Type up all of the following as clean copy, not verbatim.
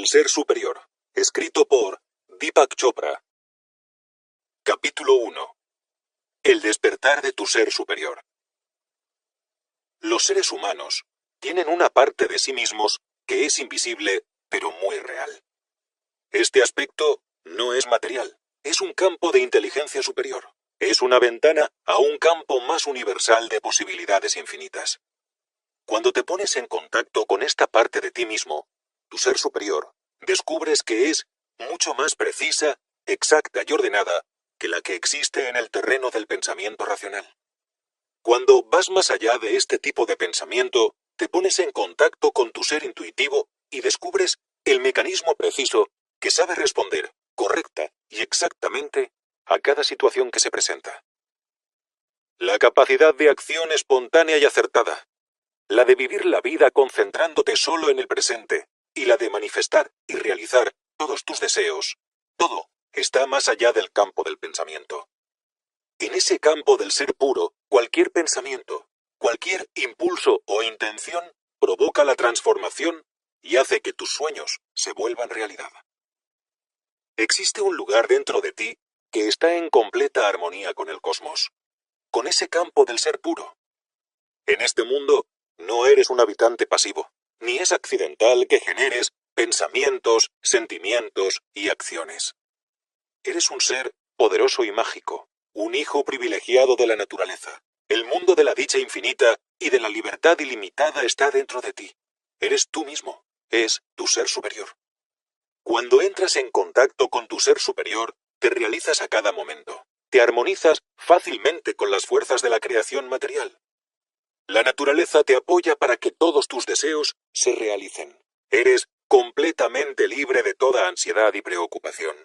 ser superior, escrito por Deepak Chopra. Capítulo 1. El despertar de tu ser superior. Los seres humanos tienen una parte de sí mismos que es invisible, pero muy real. Este aspecto no es material, es un campo de inteligencia superior. Es una ventana a un campo más universal de posibilidades infinitas. Cuando te pones en contacto con esta parte de ti mismo, tu ser superior, descubres que es mucho más precisa, exacta y ordenada que la que existe en el terreno del pensamiento racional. Cuando vas más allá de este tipo de pensamiento, te pones en contacto con tu ser intuitivo y descubres el mecanismo preciso que sabe responder correcta y exactamente a cada situación que se presenta. La capacidad de acción espontánea y acertada, la de vivir la vida concentrándote solo en el presente, y la de manifestar y realizar todos tus deseos, todo está más allá del campo del pensamiento. En ese campo del ser puro, cualquier pensamiento, cualquier impulso o intención provoca la transformación y hace que tus sueños se vuelvan realidad. Existe un lugar dentro de ti que está en completa armonía con el cosmos, con ese campo del ser puro. En este mundo no eres un habitante pasivo, ni es accidental que generes pensamientos, sentimientos y acciones. Eres un ser poderoso y mágico, un hijo privilegiado de la naturaleza. El mundo de la dicha infinita y de la libertad ilimitada está dentro de ti. Eres tú mismo, es tu ser superior. Cuando entras en contacto con tu ser superior, te realizas a cada momento. Te armonizas fácilmente con las fuerzas de la creación material. La naturaleza te apoya para que todos tus deseos se realicen. Eres completamente libre de toda ansiedad y preocupación.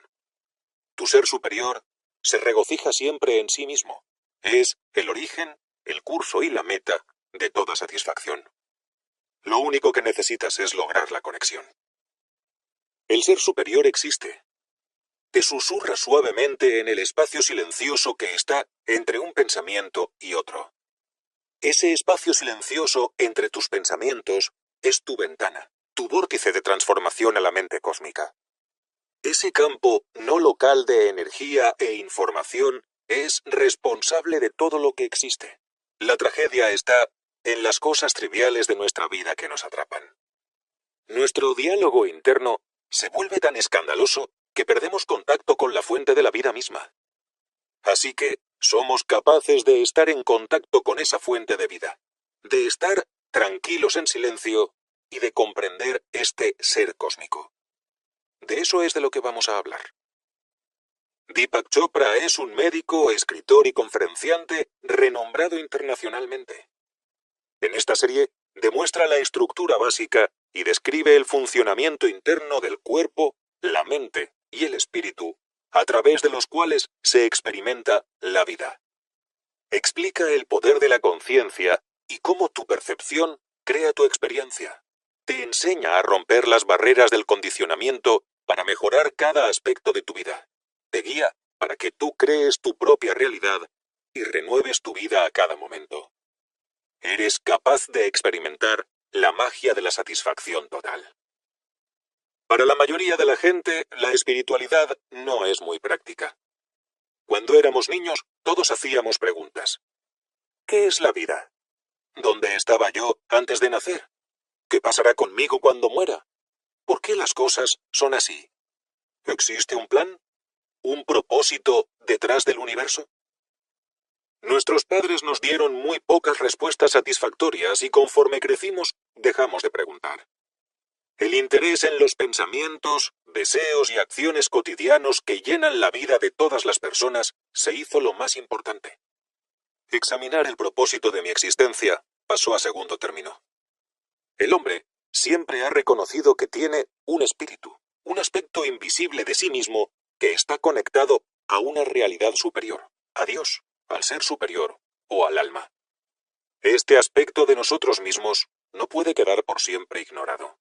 Tu ser superior se regocija siempre en sí mismo. Es el origen, el curso y la meta de toda satisfacción. Lo único que necesitas es lograr la conexión. El ser superior existe. Te susurra suavemente en el espacio silencioso que está entre un pensamiento y otro. Ese espacio silencioso entre tus pensamientos es tu ventana, tu vórtice de transformación a la mente cósmica. Ese campo no local de energía e información es responsable de todo lo que existe. La tragedia está en las cosas triviales de nuestra vida que nos atrapan. Nuestro diálogo interno se vuelve tan escandaloso que perdemos contacto con la fuente de la vida misma. Así que somos capaces de estar en contacto con esa fuente de vida, de estar tranquilos en silencio y de comprender este ser cósmico. De eso es de lo que vamos a hablar. Deepak Chopra es un médico, escritor y conferenciante renombrado internacionalmente. En esta serie demuestra la estructura básica y describe el funcionamiento interno del cuerpo, la mente y el espíritu, a través de los cuales se experimenta la vida. Explica el poder de la conciencia y cómo tu percepción crea tu experiencia. Te enseña a romper las barreras del condicionamiento para mejorar cada aspecto de tu vida. Te guía para que tú crees tu propia realidad y renueves tu vida a cada momento. Eres capaz de experimentar la magia de la satisfacción total. Para la mayoría de la gente, la espiritualidad no es muy práctica. Cuando éramos niños, todos hacíamos preguntas. ¿Qué es la vida? ¿Dónde estaba yo antes de nacer? ¿Qué pasará conmigo cuando muera? ¿Por qué las cosas son así? ¿Existe un plan? ¿Un propósito detrás del universo? Nuestros padres nos dieron muy pocas respuestas satisfactorias y conforme crecimos, dejamos de preguntar. El interés en los pensamientos, deseos y acciones cotidianos que llenan la vida de todas las personas se hizo lo más importante. Examinar el propósito de mi existencia pasó a segundo término. El hombre siempre ha reconocido que tiene un espíritu, un aspecto invisible de sí mismo que está conectado a una realidad superior, a Dios, al ser superior o al alma. Este aspecto de nosotros mismos no puede quedar por siempre ignorado.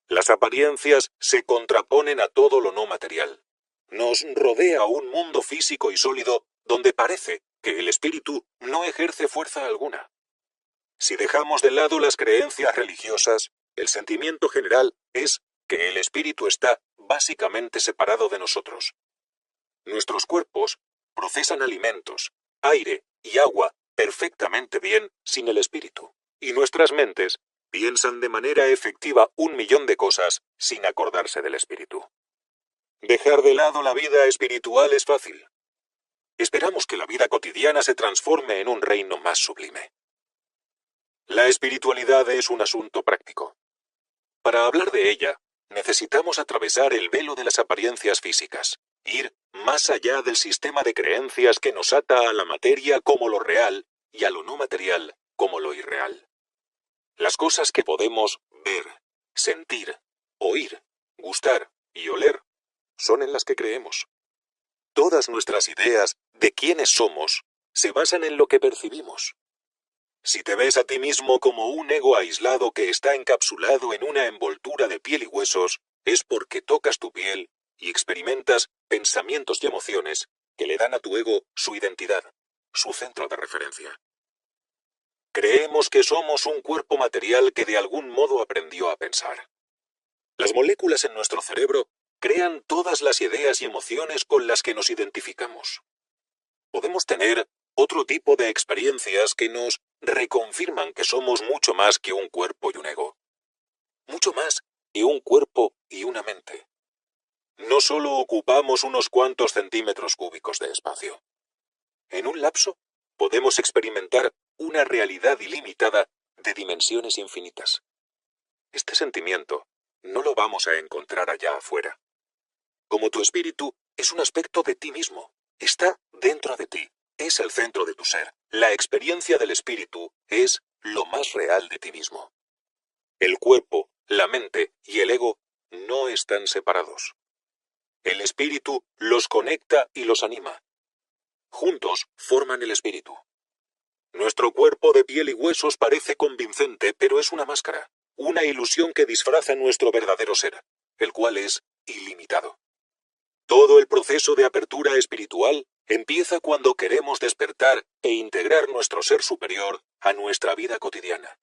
Las apariencias se contraponen a todo lo no material. Nos rodea un mundo físico y sólido donde parece que el espíritu no ejerce fuerza alguna. Si dejamos de lado las creencias religiosas, el sentimiento general es que el espíritu está básicamente separado de nosotros. Nuestros cuerpos procesan alimentos, aire y agua perfectamente bien sin el espíritu, y nuestras mentes piensan de manera efectiva 1.000.000 de cosas sin acordarse del espíritu. Dejar de lado la vida espiritual es fácil. Esperamos que la vida cotidiana se transforme en un reino más sublime. La espiritualidad es un asunto práctico. Para hablar de ella, necesitamos atravesar el velo de las apariencias físicas, ir más allá del sistema de creencias que nos ata a la materia como lo real y a lo no material como lo irreal. Las cosas que podemos ver, sentir, oír, gustar y oler son en las que creemos. Todas nuestras ideas de quiénes somos se basan en lo que percibimos. Si te ves a ti mismo como un ego aislado que está encapsulado en una envoltura de piel y huesos, es porque tocas tu piel y experimentas pensamientos y emociones que le dan a tu ego su identidad, su centro de referencia. Creemos que somos un cuerpo material que de algún modo aprendió a pensar. Las moléculas en nuestro cerebro crean todas las ideas y emociones con las que nos identificamos. Podemos tener otro tipo de experiencias que nos reconfirman que somos mucho más que un cuerpo y un ego. Mucho más que un cuerpo y una mente. No solo ocupamos unos cuantos centímetros cúbicos de espacio. En un lapso, podemos experimentar una realidad ilimitada de dimensiones infinitas. Este sentimiento no lo vamos a encontrar allá afuera. Como tu espíritu es un aspecto de ti mismo, está dentro de ti, es el centro de tu ser. La experiencia del espíritu es lo más real de ti mismo. El cuerpo, la mente y el ego no están separados. El espíritu los conecta y los anima. Juntos forman el espíritu. Nuestro cuerpo de piel y huesos parece convincente, pero es una máscara, una ilusión que disfraza nuestro verdadero ser, el cual es ilimitado. Todo el proceso de apertura espiritual empieza cuando queremos despertar e integrar nuestro ser superior a nuestra vida cotidiana.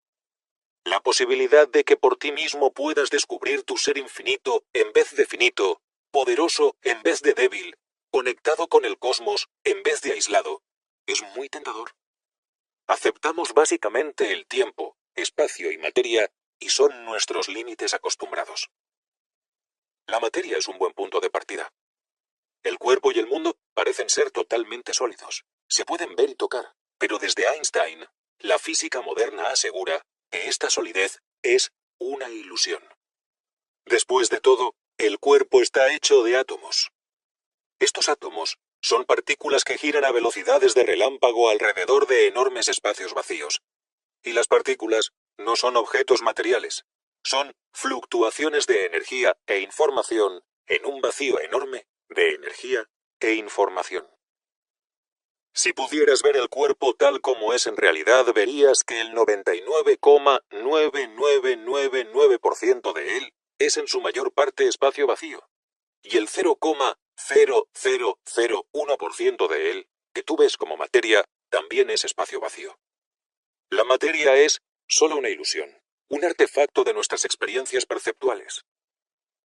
La posibilidad de que por ti mismo puedas descubrir tu ser infinito en vez de finito, poderoso en vez de débil, conectado con el cosmos en vez de aislado, es muy tentador. Aceptamos básicamente el tiempo, espacio y materia, y son nuestros límites acostumbrados. La materia es un buen punto de partida. El cuerpo y el mundo parecen ser totalmente sólidos. Se pueden ver y tocar, pero desde Einstein, la física moderna asegura que esta solidez es una ilusión. Después de todo, el cuerpo está hecho de átomos. Estos átomos son partículas que giran a velocidades de relámpago alrededor de enormes espacios vacíos. Y las partículas no son objetos materiales, son fluctuaciones de energía e información en un vacío enorme de energía e información. Si pudieras ver el cuerpo tal como es en realidad, verías que el 99,9999% de él es en su mayor parte espacio vacío, y el 0,0001% de él, que tú ves como materia, también es espacio vacío. La materia es solo una ilusión, un artefacto de nuestras experiencias perceptuales.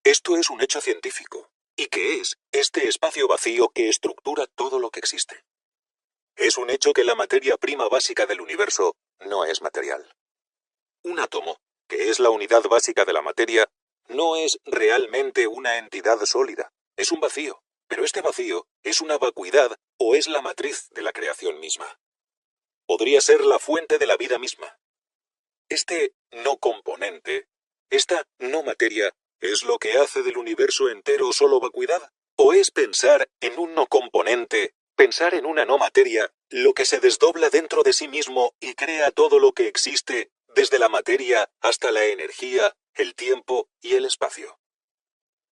Esto es un hecho científico. ¿Y qué es este espacio vacío que estructura todo lo que existe? Es un hecho que la materia prima básica del universo no es material. Un átomo, que es la unidad básica de la materia, no es realmente una entidad sólida. Es un vacío, pero este vacío es una vacuidad o es la matriz de la creación misma. Podría ser la fuente de la vida misma. Este no componente, esta no materia, ¿es lo que hace del universo entero solo vacuidad? ¿O es pensar en un no componente, pensar en una no materia, lo que se desdobla dentro de sí mismo y crea todo lo que existe, desde la materia hasta la energía, el tiempo y el espacio?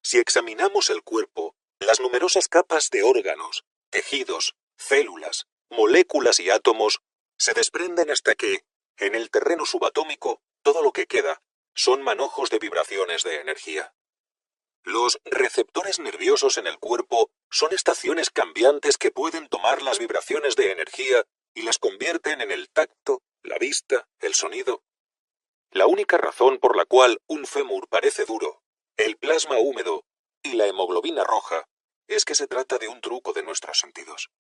Si examinamos el cuerpo, las numerosas capas de órganos, tejidos, células, moléculas y átomos se desprenden hasta que, en el terreno subatómico, todo lo que queda son manojos de vibraciones de energía. Los receptores nerviosos en el cuerpo son estaciones cambiantes que pueden tomar las vibraciones de energía y las convierten en el tacto, la vista, el sonido. La única razón por la cual un fémur parece duro, el plano plasma húmedo y la hemoglobina roja es que se trata de un truco de nuestros sentidos.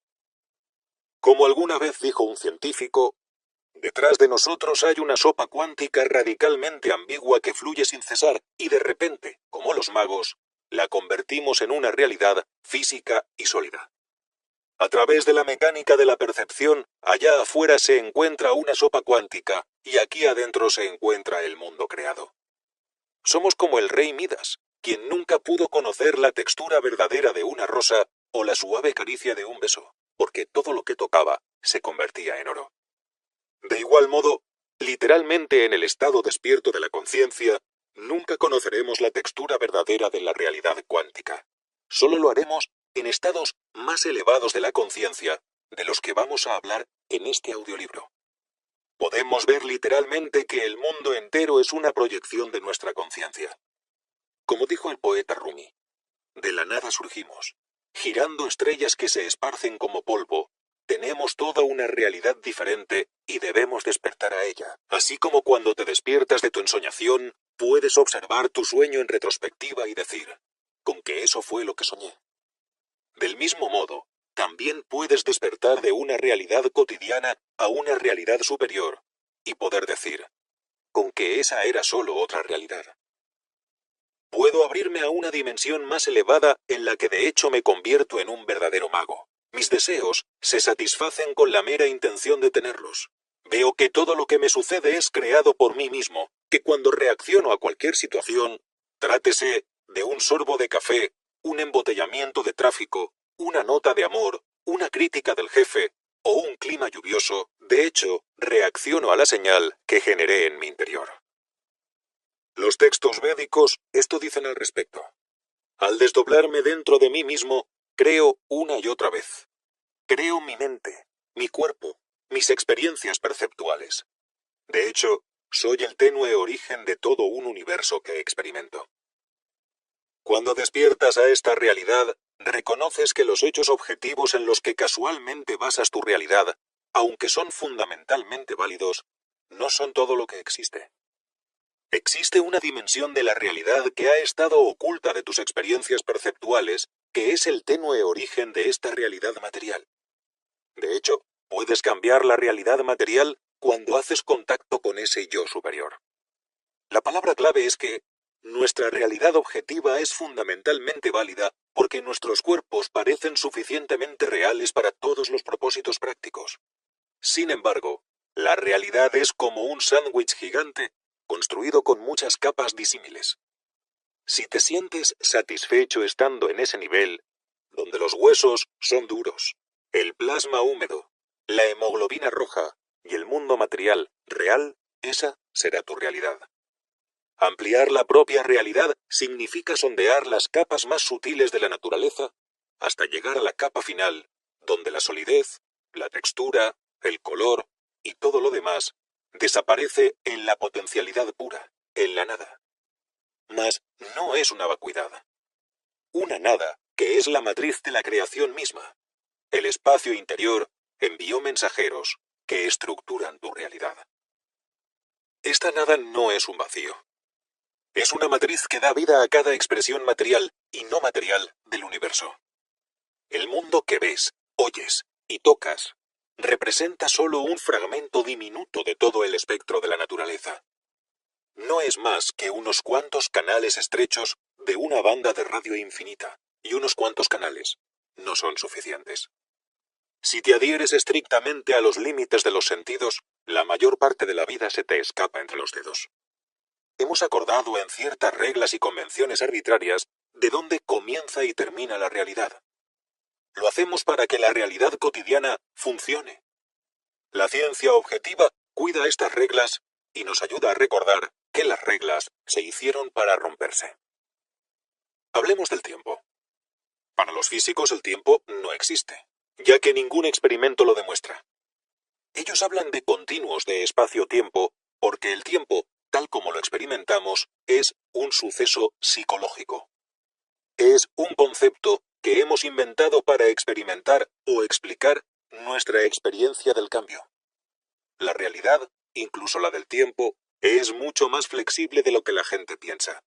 Como alguna vez dijo un científico, detrás de nosotros hay una sopa cuántica radicalmente ambigua que fluye sin cesar y de repente, como los magos, la convertimos en una realidad física y sólida. A través de la mecánica de la percepción, allá afuera se encuentra una sopa cuántica y aquí adentro se encuentra el mundo creado. Somos como el rey Midas, quien nunca pudo conocer la textura verdadera de una rosa o la suave caricia de un beso, porque todo lo que tocaba se convertía en oro. De igual modo, literalmente en el estado despierto de la conciencia, nunca conoceremos la textura verdadera de la realidad cuántica. Solo lo haremos en estados más elevados de la conciencia, de los que vamos a hablar en este audiolibro. Podemos ver literalmente que el mundo entero es una proyección de nuestra conciencia. Como dijo el poeta Rumi, de la nada surgimos, girando estrellas que se esparcen como polvo. Tenemos toda una realidad diferente y debemos despertar a ella. Así como cuando te despiertas de tu ensoñación, puedes observar tu sueño en retrospectiva y decir, con que eso fue lo que soñé. Del mismo modo, también puedes despertar de una realidad cotidiana a una realidad superior y poder decir, con que esa era solo otra realidad. Puedo abrirme a una dimensión más elevada en la que de hecho me convierto en un verdadero mago. Mis deseos se satisfacen con la mera intención de tenerlos. Veo que todo lo que me sucede es creado por mí mismo, que cuando reacciono a cualquier situación, trátese de un sorbo de café, un embotellamiento de tráfico, una nota de amor, una crítica del jefe o un clima lluvioso, de hecho, reacciono a la señal que generé en mi interior. Los textos védicos esto dicen al respecto. Al desdoblarme dentro de mí mismo, creo una y otra vez. Creo mi mente, mi cuerpo, mis experiencias perceptuales. De hecho, soy el tenue origen de todo un universo que experimento. Cuando despiertas a esta realidad, reconoces que los hechos objetivos en los que casualmente basas tu realidad, aunque son fundamentalmente válidos, no son todo lo que existe. Existe una dimensión de la realidad que ha estado oculta de tus experiencias perceptuales, que es el tenue origen de esta realidad material. De hecho, puedes cambiar la realidad material cuando haces contacto con ese yo superior. La palabra clave es que nuestra realidad objetiva es fundamentalmente válida porque nuestros cuerpos parecen suficientemente reales para todos los propósitos prácticos. Sin embargo, la realidad es como un sándwich gigante construido con muchas capas disímiles. Si te sientes satisfecho estando en ese nivel, donde los huesos son duros, el plasma húmedo, la hemoglobina roja y el mundo material real, esa será tu realidad. Ampliar la propia realidad significa sondear las capas más sutiles de la naturaleza hasta llegar a la capa final, donde la solidez, la textura, el color y todo lo demás desaparece en la potencialidad pura, en la nada. Mas no es una vacuidad. Una nada que es la matriz de la creación misma. El espacio interior envió mensajeros que estructuran tu realidad. Esta nada no es un vacío. Es una matriz que da vida a cada expresión material y no material del universo. El mundo que ves, oyes y tocas representa solo un fragmento diminuto de todo el espectro de la naturaleza. No es más que unos cuantos canales estrechos de una banda de radio infinita, y unos cuantos canales no son suficientes. Si te adhieres estrictamente a los límites de los sentidos, la mayor parte de la vida se te escapa entre los dedos. Hemos acordado en ciertas reglas y convenciones arbitrarias de dónde comienza y termina la realidad. Lo hacemos para que la realidad cotidiana funcione. La ciencia objetiva cuida estas reglas y nos ayuda a recordar que las reglas se hicieron para romperse. Hablemos del tiempo. Para los físicos el tiempo no existe, ya que ningún experimento lo demuestra. Ellos hablan de continuos de espacio-tiempo porque el tiempo, tal como lo experimentamos, es un suceso psicológico. Es un concepto que hemos inventado para experimentar o explicar nuestra experiencia del cambio. La realidad, incluso la del tiempo, es mucho más flexible de lo que la gente piensa.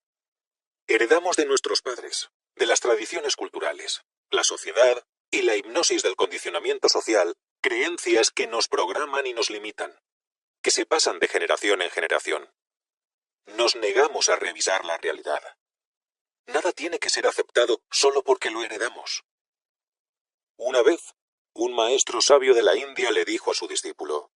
Heredamos de nuestros padres, de las tradiciones culturales, la sociedad y la hipnosis del condicionamiento social, creencias que nos programan y nos limitan, que se pasan de generación en generación. Nos negamos a revisar la realidad. Nada tiene que ser aceptado solo porque lo heredamos. Una vez, un maestro sabio de la India le dijo a su discípulo: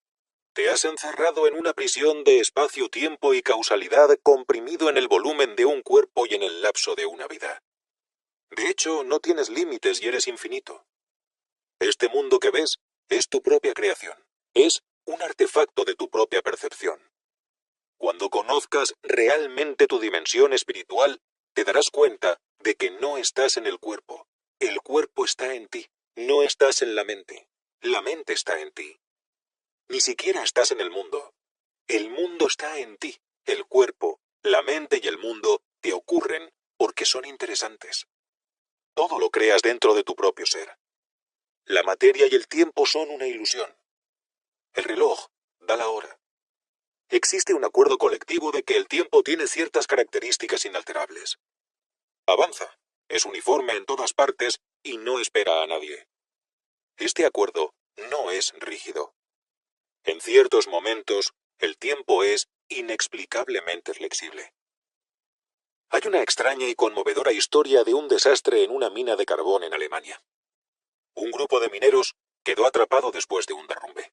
«Te has encerrado en una prisión de espacio, tiempo y causalidad comprimido en el volumen de un cuerpo y en el lapso de una vida. De hecho, no tienes límites y eres infinito. Este mundo que ves es tu propia creación. Es un artefacto de tu propia percepción. Cuando conozcas realmente tu dimensión espiritual, te darás cuenta de que no estás en el cuerpo. El cuerpo está en ti. No estás en la mente. La mente está en ti. Ni siquiera estás en el mundo. El mundo está en ti. El cuerpo, la mente y el mundo te ocurren porque son interesantes. Todo lo creas dentro de tu propio ser. La materia y el tiempo son una ilusión. El reloj da la hora. Existe un acuerdo colectivo de que el tiempo tiene ciertas características inalterables. Avanza, es uniforme en todas partes y no espera a nadie. Este acuerdo no es rígido. En ciertos momentos, el tiempo es inexplicablemente flexible. Hay una extraña y conmovedora historia de un desastre en una mina de carbón en Alemania. Un grupo de mineros quedó atrapado después de un derrumbe.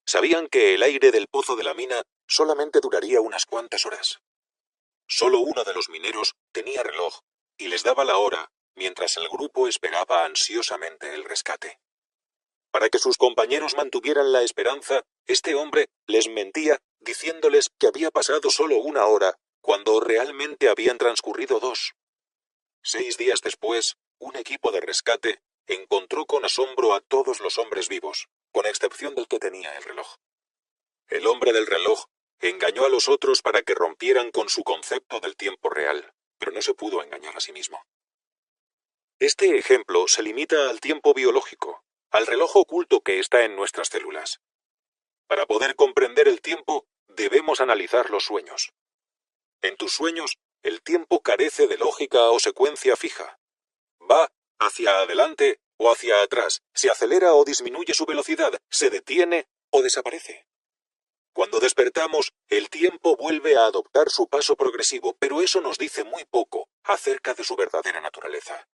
Sabían que el aire del pozo de la mina solamente duraría unas cuantas horas. Solo uno de los mineros tenía reloj y les daba la hora mientras el grupo esperaba ansiosamente el rescate. Para que sus compañeros mantuvieran la esperanza, este hombre les mentía diciéndoles que había pasado solo una hora cuando realmente habían transcurrido 2. 6 días después, un equipo de rescate encontró con asombro a todos los hombres vivos, con excepción del que tenía el reloj. El hombre del reloj engañó a los otros para que rompieran con su concepto del tiempo real, pero no se pudo engañar a sí mismo. Este ejemplo se limita al tiempo biológico, al reloj oculto que está en nuestras células. Para poder comprender el tiempo, debemos analizar los sueños. En tus sueños, el tiempo carece de lógica o secuencia fija. Va hacia adelante o hacia atrás, se acelera o disminuye su velocidad, se detiene o desaparece. Cuando despertamos, el tiempo vuelve a adoptar su paso progresivo, pero eso nos dice muy poco acerca de su verdadera naturaleza.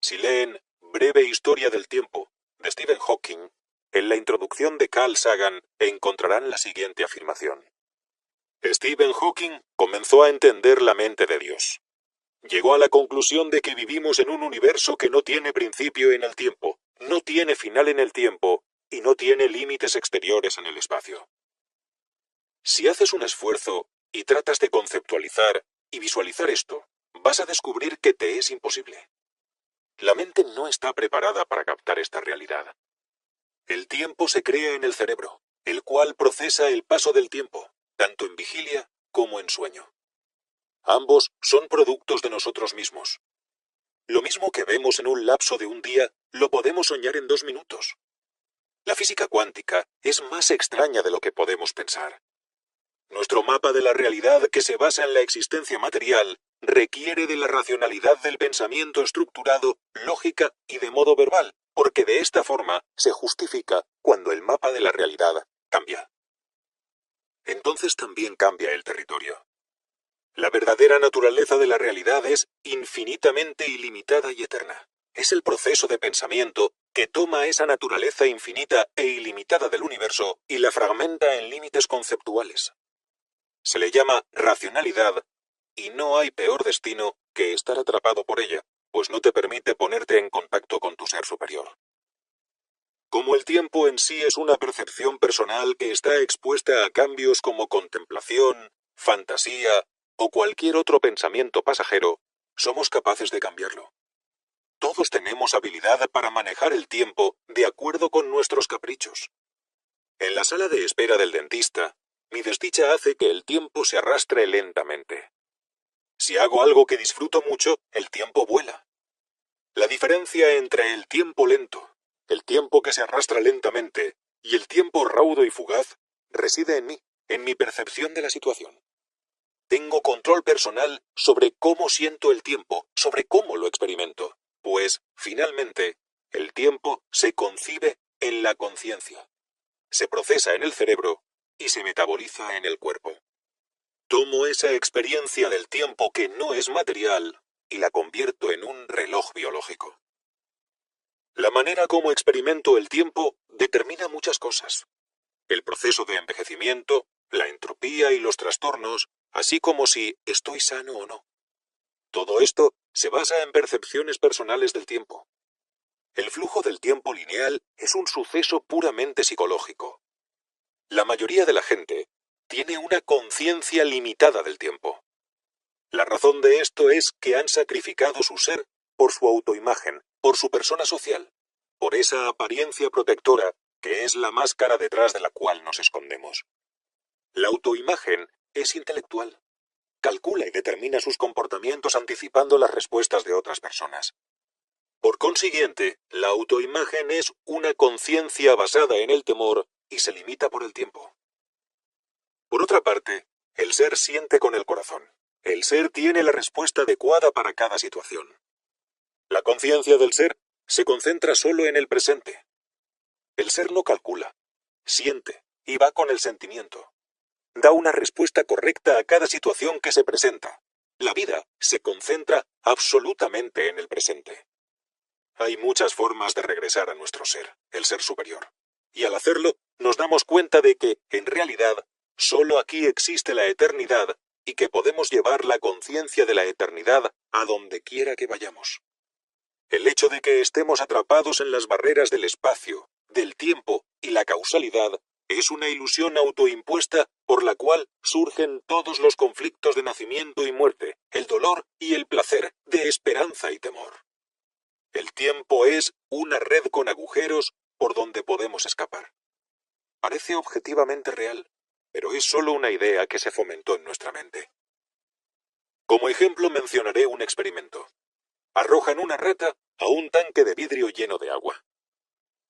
Si leen Breve Historia del Tiempo, de Stephen Hawking, en la introducción de Carl Sagan encontrarán la siguiente afirmación. Stephen Hawking comenzó a entender la mente de Dios. Llegó a la conclusión de que vivimos en un universo que no tiene principio en el tiempo, no tiene final en el tiempo y no tiene límites exteriores en el espacio. Si haces un esfuerzo y tratas de conceptualizar y visualizar esto, vas a descubrir que te es imposible. La mente no está preparada para captar esta realidad. El tiempo se crea en el cerebro, el cual procesa el paso del tiempo, tanto en vigilia como en sueño. Ambos son productos de nosotros mismos. Lo mismo que vemos en un lapso de un día, lo podemos soñar en 2 minutos. La física cuántica es más extraña de lo que podemos pensar. Nuestro mapa de la realidad, que se basa en la existencia material, requiere de la racionalidad del pensamiento estructurado, lógica y de modo verbal, porque de esta forma se justifica cuando el mapa de la realidad cambia. Entonces también cambia el territorio. La verdadera naturaleza de la realidad es infinitamente ilimitada y eterna. Es el proceso de pensamiento que toma esa naturaleza infinita e ilimitada del universo y la fragmenta en límites conceptuales. Se le llama racionalidad y no hay peor destino que estar atrapado por ella, pues no te permite ponerte en contacto con tu ser superior. Como el tiempo en sí es una percepción personal que está expuesta a cambios como contemplación, fantasía o cualquier otro pensamiento pasajero, somos capaces de cambiarlo. Todos tenemos habilidad para manejar el tiempo de acuerdo con nuestros caprichos. En la sala de espera del dentista, mi desdicha hace que el tiempo se arrastre lentamente. Si hago algo que disfruto mucho, el tiempo vuela. La diferencia entre el tiempo lento, el tiempo que se arrastra lentamente, y el tiempo raudo y fugaz, reside en mí, en mi percepción de la situación. Tengo control personal sobre cómo siento el tiempo, sobre cómo lo experimento. Pues, finalmente, el tiempo se concibe en la conciencia, se procesa en el cerebro y se metaboliza en el cuerpo. Tomo esa experiencia del tiempo que no es material y la convierto en un reloj biológico. La manera como experimento el tiempo determina muchas cosas. El proceso de envejecimiento, la entropía y los trastornos, así como si estoy sano o no. Todo esto se basa en percepciones personales del tiempo. El flujo del tiempo lineal es un suceso puramente psicológico. La mayoría de la gente tiene una conciencia limitada del tiempo. La razón de esto es que han sacrificado su ser por su autoimagen, por su persona social, por esa apariencia protectora que es la máscara detrás de la cual nos escondemos. La autoimagen es intelectual. Calcula y determina sus comportamientos anticipando las respuestas de otras personas. Por consiguiente, la autoimagen es una conciencia basada en el temor y se limita por el tiempo. Por otra parte, el ser siente con el corazón. El ser tiene la respuesta adecuada para cada situación. La conciencia del ser se concentra solo en el presente. El ser no calcula, siente y va con el sentimiento. Da una respuesta correcta a cada situación que se presenta. La vida se concentra absolutamente en el presente. Hay muchas formas de regresar a nuestro ser, el ser superior. Y al hacerlo, nos damos cuenta de que, en realidad, solo aquí existe la eternidad y que podemos llevar la conciencia de la eternidad a donde quiera que vayamos. El hecho de que estemos atrapados en las barreras del espacio, del tiempo y la causalidad es una ilusión autoimpuesta por la cual surgen todos los conflictos de nacimiento y muerte, el dolor y el placer, de esperanza y temor. El tiempo es una red con agujeros por donde podemos escapar. Parece objetivamente real, pero es solo una idea que se fomentó en nuestra mente. Como ejemplo mencionaré un experimento. Arrojan una rata a un tanque de vidrio lleno de agua.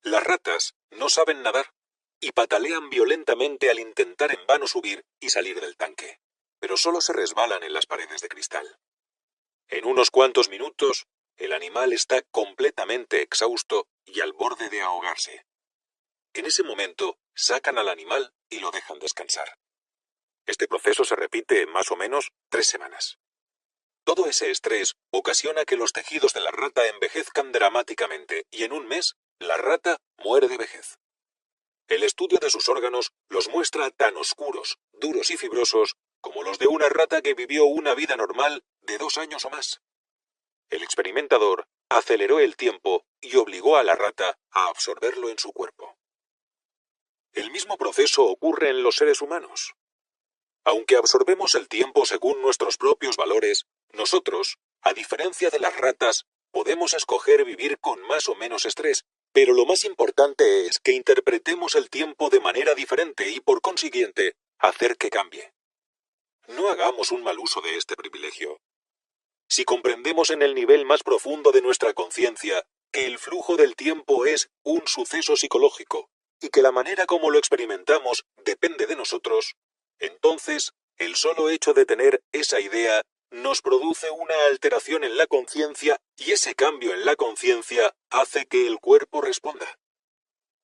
Las ratas no saben nadar y patalean violentamente al intentar en vano subir y salir del tanque, pero solo se resbalan en las paredes de cristal. En unos cuantos minutos, el animal está completamente exhausto y al borde de ahogarse. En ese momento, sacan al animal y lo dejan descansar. Este proceso se repite en más o menos 3 semanas. Todo ese estrés ocasiona que los tejidos de la rata envejezcan dramáticamente y en un mes, la rata muere de vejez. El estudio de sus órganos los muestra tan oscuros, duros y fibrosos como los de una rata que vivió una vida normal de 2 años o más. El experimentador aceleró el tiempo y obligó a la rata a absorberlo en su cuerpo. El mismo proceso ocurre en los seres humanos. Aunque absorbemos el tiempo según nuestros propios valores, nosotros, a diferencia de las ratas, podemos escoger vivir con más o menos estrés, pero lo más importante es que interpretemos el tiempo de manera diferente y, por consiguiente, hacer que cambie. No hagamos un mal uso de este privilegio. Si comprendemos en el nivel más profundo de nuestra conciencia que el flujo del tiempo es un suceso psicológico y que la manera como lo experimentamos depende de nosotros, entonces el solo hecho de tener esa idea nos produce una alteración en la conciencia y ese cambio en la conciencia hace que el cuerpo responda.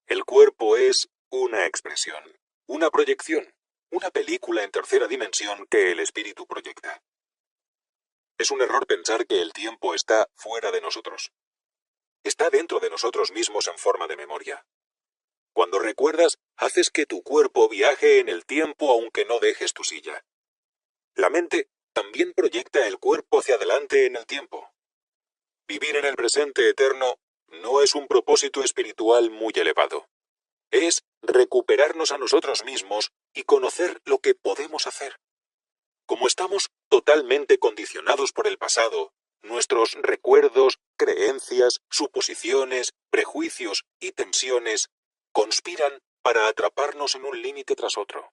El cuerpo es una expresión, una proyección, una película en tercera dimensión que el espíritu proyecta. Es un error pensar que el tiempo está fuera de nosotros. Está dentro de nosotros mismos en forma de memoria. Cuando recuerdas, haces que tu cuerpo viaje en el tiempo aunque no dejes tu silla. La mente también proyecta el cuerpo hacia adelante en el tiempo. Vivir en el presente eterno no es un propósito espiritual muy elevado. Es recuperarnos a nosotros mismos y conocer lo que podemos hacer. Como estamos totalmente condicionados por el pasado, nuestros recuerdos, creencias, suposiciones, prejuicios y tensiones conspiran para atraparnos en un límite tras otro.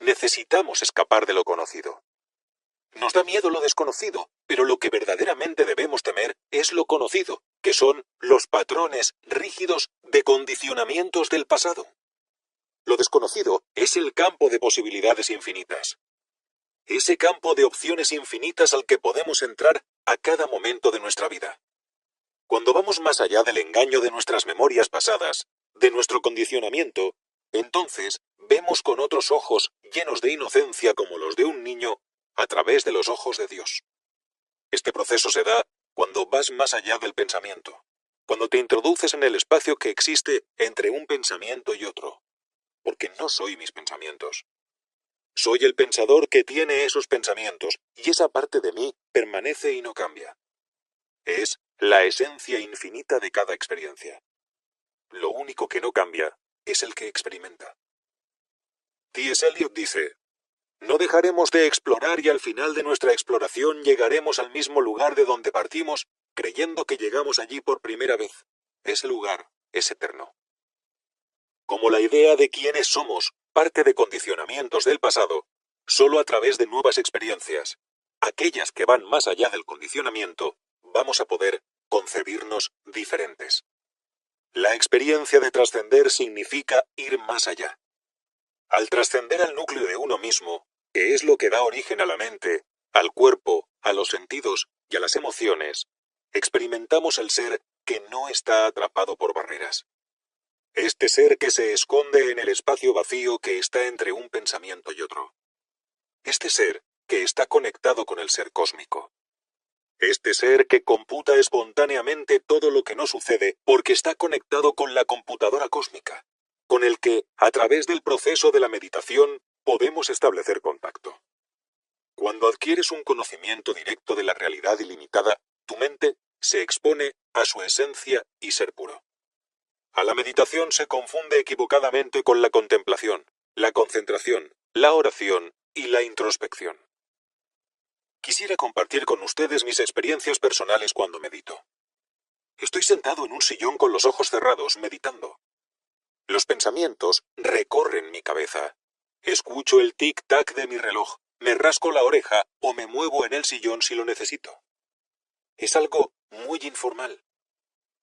Necesitamos escapar de lo conocido. Nos da miedo lo desconocido, pero lo que verdaderamente debemos temer es lo conocido, que son los patrones rígidos de condicionamientos del pasado. Lo desconocido es el campo de posibilidades infinitas. ese campo de opciones infinitas al que podemos entrar a cada momento de nuestra vida. Cuando vamos más allá del engaño de nuestras memorias pasadas, de nuestro condicionamiento, entonces vemos con otros ojos llenos de inocencia como los de un niño a través de los ojos de Dios. Este proceso se da cuando vas más allá del pensamiento, cuando te introduces en el espacio que existe entre un pensamiento y otro, porque no soy mis pensamientos. Soy el pensador que tiene esos pensamientos, y esa parte de mí permanece y no cambia. Es la esencia infinita de cada experiencia. Lo único que no cambia es el que experimenta. T.S. Eliot dice: no dejaremos de explorar y al final de nuestra exploración llegaremos al mismo lugar de donde partimos, creyendo que llegamos allí por primera vez. Ese lugar es eterno. Como la idea de quiénes somos parte de condicionamientos del pasado, solo a través de nuevas experiencias, aquellas que van más allá del condicionamiento, vamos a poder concebirnos diferentes. La experiencia de trascender significa ir más allá. Al trascender al núcleo de uno mismo, que es lo que da origen a la mente, al cuerpo, a los sentidos y a las emociones, experimentamos el ser que no está atrapado por barreras. Este ser que se esconde en el espacio vacío que está entre un pensamiento y otro. Este ser que está conectado con el ser cósmico. Este ser que computa espontáneamente todo lo que no sucede porque está conectado con la computadora cósmica, con el que, a través del proceso de la meditación, podemos establecer contacto. Cuando adquieres un conocimiento directo de la realidad ilimitada, tu mente se expone a su esencia y ser puro. A la meditación se confunde equivocadamente con la contemplación, la concentración, la oración y la introspección. Quisiera compartir con ustedes mis experiencias personales cuando medito. Estoy sentado en un sillón con los ojos cerrados, meditando. Los pensamientos recorren mi cabeza. Escucho el tic-tac de mi reloj, me rasco la oreja o me muevo en el sillón si lo necesito. Es algo muy informal.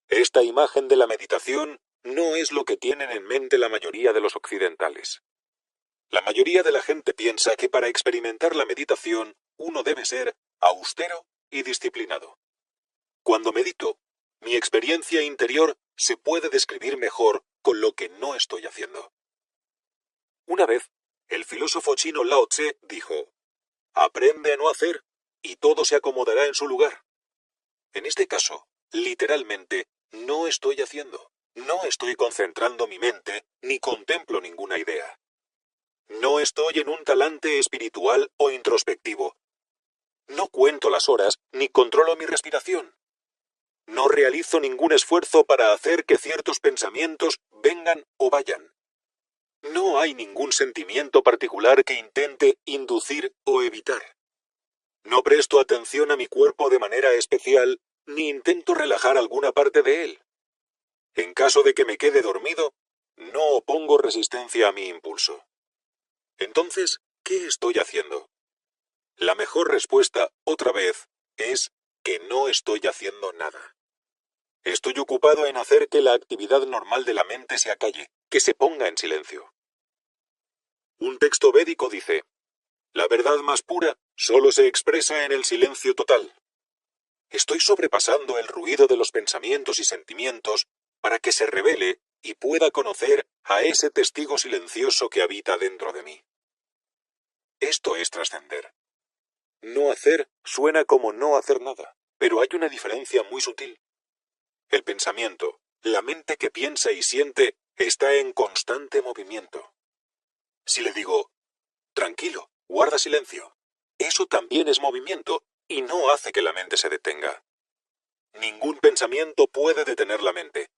Esta imagen de la meditación no es lo que tienen en mente la mayoría de los occidentales. La mayoría de la gente piensa que para experimentar la meditación uno debe ser austero y disciplinado. Cuando medito, mi experiencia interior se puede describir mejor con lo que no estoy haciendo. Una vez, el filósofo chino Lao Tse dijo: aprende a no hacer y todo se acomodará en su lugar. En este caso, literalmente, no estoy haciendo, no estoy concentrando mi mente ni contemplo ninguna idea. No estoy en un talante espiritual o introspectivo. No cuento las horas ni controlo mi respiración. No realizo ningún esfuerzo para hacer que ciertos pensamientos vengan o vayan. No hay ningún sentimiento particular que intente inducir o evitar. No presto atención a mi cuerpo de manera especial, ni intento relajar alguna parte de él. En caso de que me quede dormido, no opongo resistencia a mi impulso. Entonces, ¿qué estoy haciendo? La mejor respuesta, otra vez, es que no estoy haciendo nada. Estoy ocupado en hacer que la actividad normal de la mente se acalle, que se ponga en silencio. Un texto védico dice: la verdad más pura solo se expresa en el silencio total. Estoy sobrepasando el ruido de los pensamientos y sentimientos para que se revele y pueda conocer a ese testigo silencioso que habita dentro de mí. Esto es trascender. No hacer suena como no hacer nada, pero hay una diferencia muy sutil. El pensamiento, la mente que piensa y siente, está en constante movimiento. Si le digo: tranquilo, guarda silencio, eso también es movimiento y no hace que la mente se detenga. Ningún pensamiento puede detener la mente.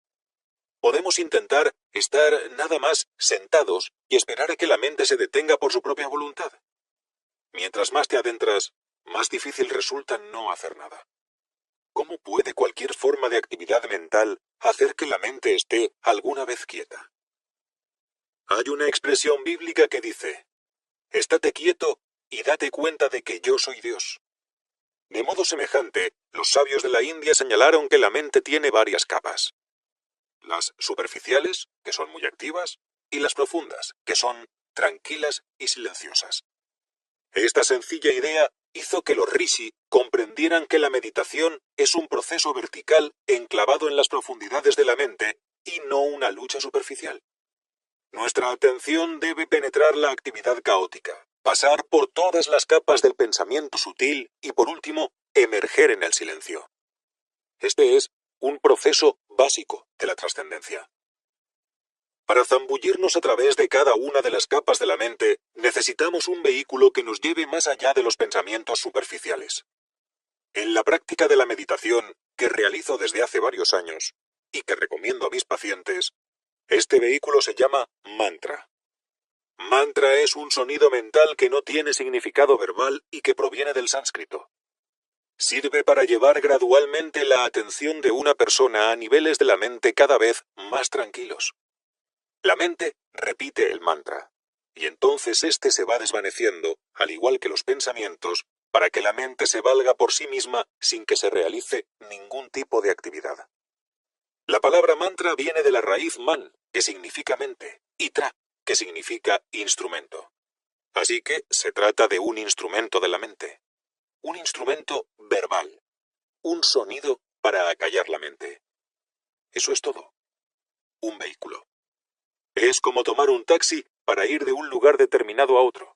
Podemos intentar estar nada más sentados y esperar a que la mente se detenga por su propia voluntad. Mientras más te adentras, más difícil resulta no hacer nada. ¿Cómo puede cualquier forma de actividad mental hacer que la mente esté alguna vez quieta? Hay una expresión bíblica que dice: estate quieto y date cuenta de que yo soy Dios. De modo semejante, los sabios de la India señalaron que la mente tiene varias capas. Las superficiales, que son muy activas, y las profundas, que son tranquilas y silenciosas. Esta sencilla idea hizo que los rishi comprendieran que la meditación es un proceso vertical enclavado en las profundidades de la mente y no una lucha superficial. Nuestra atención debe penetrar la actividad caótica, pasar por todas las capas del pensamiento sutil y, por último, emerger en el silencio. Este es un proceso básico de la trascendencia. Para zambullirnos a través de cada una de las capas de la mente, necesitamos un vehículo que nos lleve más allá de los pensamientos superficiales. En la práctica de la meditación, que realizo desde hace varios años, y que recomiendo a mis pacientes, este vehículo se llama mantra. Mantra es un sonido mental que no tiene significado verbal y que proviene del sánscrito. Sirve para llevar gradualmente la atención de una persona a niveles de la mente cada vez más tranquilos. La mente repite el mantra, y entonces éste se va desvaneciendo, al igual que los pensamientos, para que la mente se valga por sí misma sin que se realice ningún tipo de actividad. La palabra mantra viene de la raíz man, que significa mente, y tra, que significa instrumento. Así que se trata de un instrumento de la mente. Un instrumento verbal. Un sonido para acallar la mente. Eso es todo. Un vehículo. Es como tomar un taxi para ir de un lugar determinado a otro.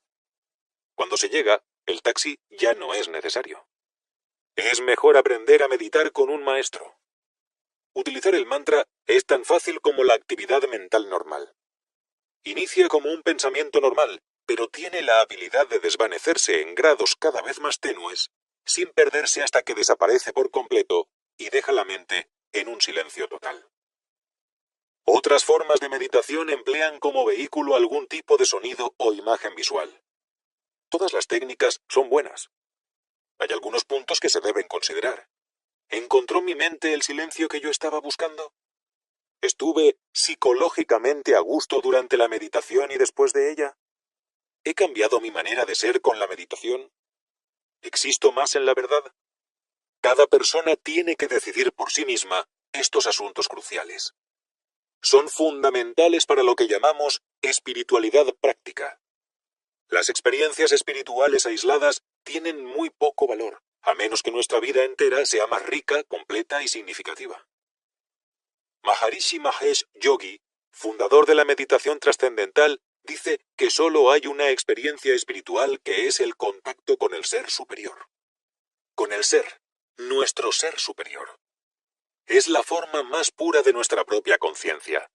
Cuando se llega, el taxi ya no es necesario. Es mejor aprender a meditar con un maestro. Utilizar el mantra es tan fácil como la actividad mental normal. Inicia como un pensamiento normal, pero tiene la habilidad de desvanecerse en grados cada vez más tenues, sin perderse hasta que desaparece por completo y deja la mente en un silencio total. Otras formas de meditación emplean como vehículo algún tipo de sonido o imagen visual. Todas las técnicas son buenas. Hay algunos puntos que se deben considerar. ¿Encontró mi mente el silencio que yo estaba buscando? ¿Estuve psicológicamente a gusto durante la meditación y después de ella? ¿He cambiado mi manera de ser con la meditación? ¿Existo más en la verdad? Cada persona tiene que decidir por sí misma estos asuntos cruciales. Son fundamentales para lo que llamamos espiritualidad práctica. Las experiencias espirituales aisladas tienen muy poco valor, a menos que nuestra vida entera sea más rica, completa y significativa. Maharishi Mahesh Yogi, fundador de la meditación trascendental, dice que solo hay una experiencia espiritual que es el contacto con el ser superior. Con el ser, nuestro ser superior. Es la forma más pura de nuestra propia conciencia.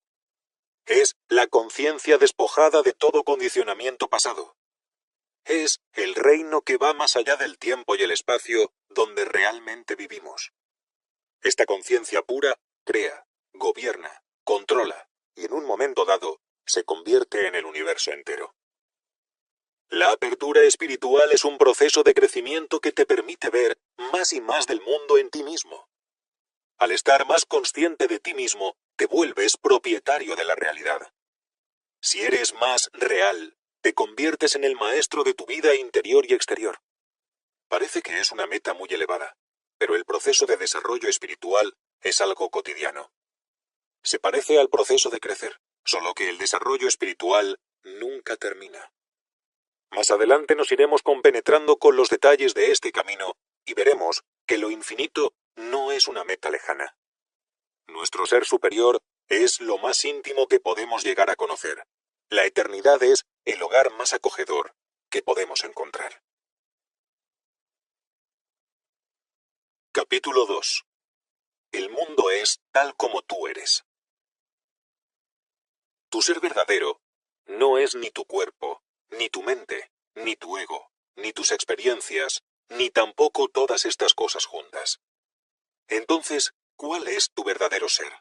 Es la conciencia despojada de todo condicionamiento pasado. Es el reino que va más allá del tiempo y el espacio donde realmente vivimos. Esta conciencia pura crea, gobierna, controla y en un momento dado se convierte en el universo entero. La apertura espiritual es un proceso de crecimiento que te permite ver más y más del mundo en ti mismo. Al estar más consciente de ti mismo, te vuelves propietario de la realidad. Si eres más real, te conviertes en el maestro de tu vida interior y exterior. Parece que es una meta muy elevada, pero el proceso de desarrollo espiritual es algo cotidiano. Se parece al proceso de crecer, solo que el desarrollo espiritual nunca termina. Más adelante nos iremos compenetrando con los detalles de este camino y veremos que lo infinito no es una meta lejana. Nuestro ser superior es lo más íntimo que podemos llegar a conocer. La eternidad es el hogar más acogedor que podemos encontrar. Capítulo 2. El mundo es tal como tú eres. Tu ser verdadero no es ni tu cuerpo, ni tu mente, ni tu ego, ni tus experiencias, ni tampoco todas estas cosas juntas. Entonces, ¿cuál es tu verdadero ser?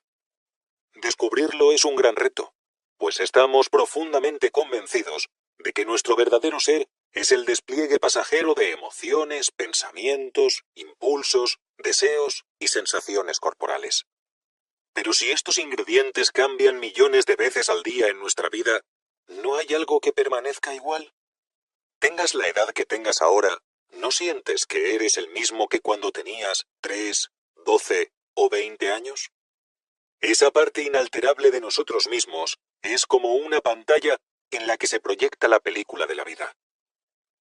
Descubrirlo es un gran reto, pues estamos profundamente convencidos de que nuestro verdadero ser es el despliegue pasajero de emociones, pensamientos, impulsos, deseos y sensaciones corporales. Pero si estos ingredientes cambian millones de veces al día en nuestra vida, ¿no hay algo que permanezca igual? Tengas la edad que tengas ahora, ¿no sientes que eres el mismo que cuando tenías 3, 12 o 20 años? Esa parte inalterable de nosotros mismos es como una pantalla en la que se proyecta la película de la vida.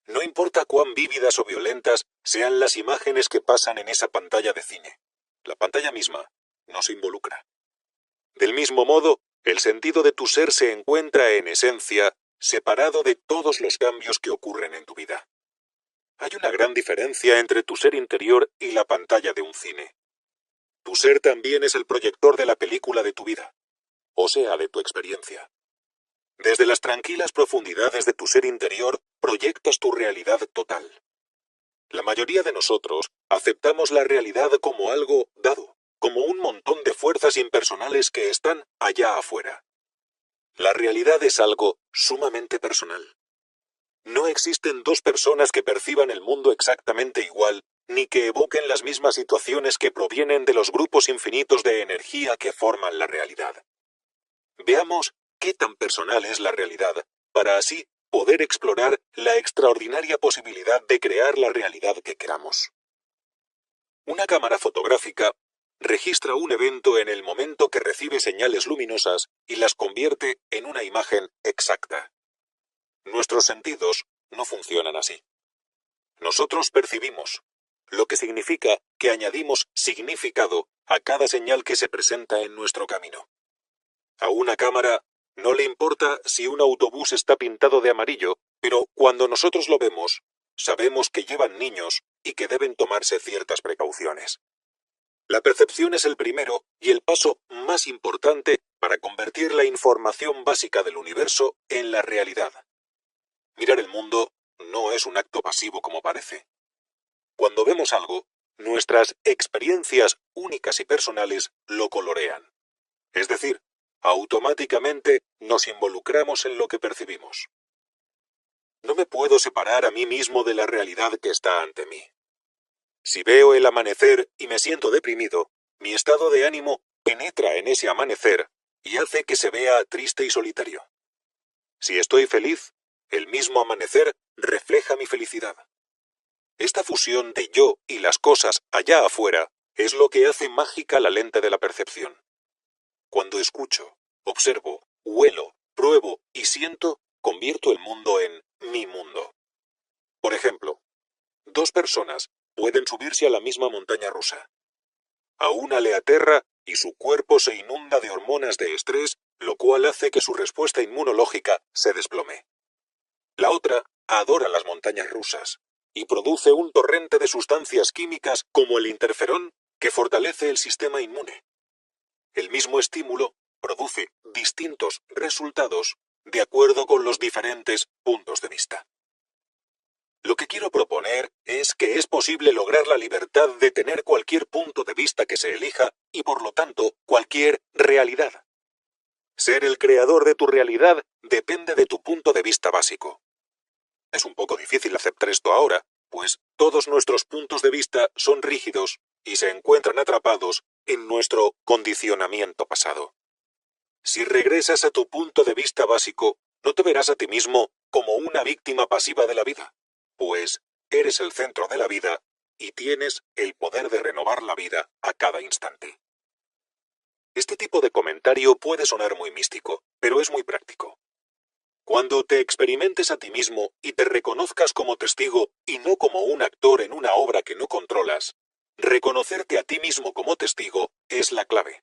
No importa cuán vívidas o violentas sean las imágenes que pasan en esa pantalla de cine. La pantalla misma no se involucra. Del mismo modo, el sentido de tu ser se encuentra en esencia separado de todos los cambios que ocurren en tu vida. Hay una gran diferencia entre tu ser interior y la pantalla de un cine. Tu ser también es el proyector de la película de tu vida, o sea, de tu experiencia. Desde las tranquilas profundidades de tu ser interior, proyectas tu realidad total. La mayoría de nosotros aceptamos la realidad como algo dado, como un montón de fuerzas impersonales que están allá afuera. La realidad es algo sumamente personal. No existen dos personas que perciban el mundo exactamente igual, ni que evoquen las mismas situaciones que provienen de los grupos infinitos de energía que forman la realidad. Veamos qué tan personal es la realidad, para así poder explorar la extraordinaria posibilidad de crear la realidad que queramos. Una cámara fotográfica registra un evento en el momento que recibe señales luminosas y las convierte en una imagen exacta. Nuestros sentidos no funcionan así. Nosotros percibimos, lo que significa que añadimos significado a cada señal que se presenta en nuestro camino. A una cámara no le importa si un autobús está pintado de amarillo, pero cuando nosotros lo vemos, sabemos que llevan niños y que deben tomarse ciertas precauciones. La percepción es el primero y el paso más importante para convertir la información básica del universo en la realidad. Mirar el mundo no es un acto pasivo como parece. Cuando vemos algo, nuestras experiencias únicas y personales lo colorean. Es decir, automáticamente nos involucramos en lo que percibimos. No me puedo separar a mí mismo de la realidad que está ante mí. Si veo el amanecer y me siento deprimido, mi estado de ánimo penetra en ese amanecer y hace que se vea triste y solitario. Si estoy feliz, el mismo amanecer refleja mi felicidad. Esta fusión de yo y las cosas allá afuera es lo que hace mágica la lente de la percepción. Cuando escucho, observo, huelo, pruebo y siento, convierto el mundo en mi mundo. Por ejemplo, dos personas pueden subirse a la misma montaña rusa. A una le aterra y su cuerpo se inunda de hormonas de estrés, lo cual hace que su respuesta inmunológica se desplome. La otra adora las montañas rusas y produce un torrente de sustancias químicas como el interferón que fortalece el sistema inmune. El mismo estímulo produce distintos resultados de acuerdo con los diferentes puntos de vista. Lo que quiero proponer es que es posible lograr la libertad de tener cualquier punto de vista que se elija y por lo tanto cualquier realidad. Ser el creador de tu realidad depende de tu punto de vista básico. Es un poco difícil aceptar esto ahora, pues todos nuestros puntos de vista son rígidos y se encuentran atrapados en nuestro condicionamiento pasado. Si regresas a tu punto de vista básico, no te verás a ti mismo como una víctima pasiva de la vida, pues eres el centro de la vida y tienes el poder de renovar la vida a cada instante. Este tipo de comentario puede sonar muy místico, pero es muy práctico. Cuando te experimentes a ti mismo y te reconozcas como testigo y no como un actor en una obra que no controlas, reconocerte a ti mismo como testigo es la clave.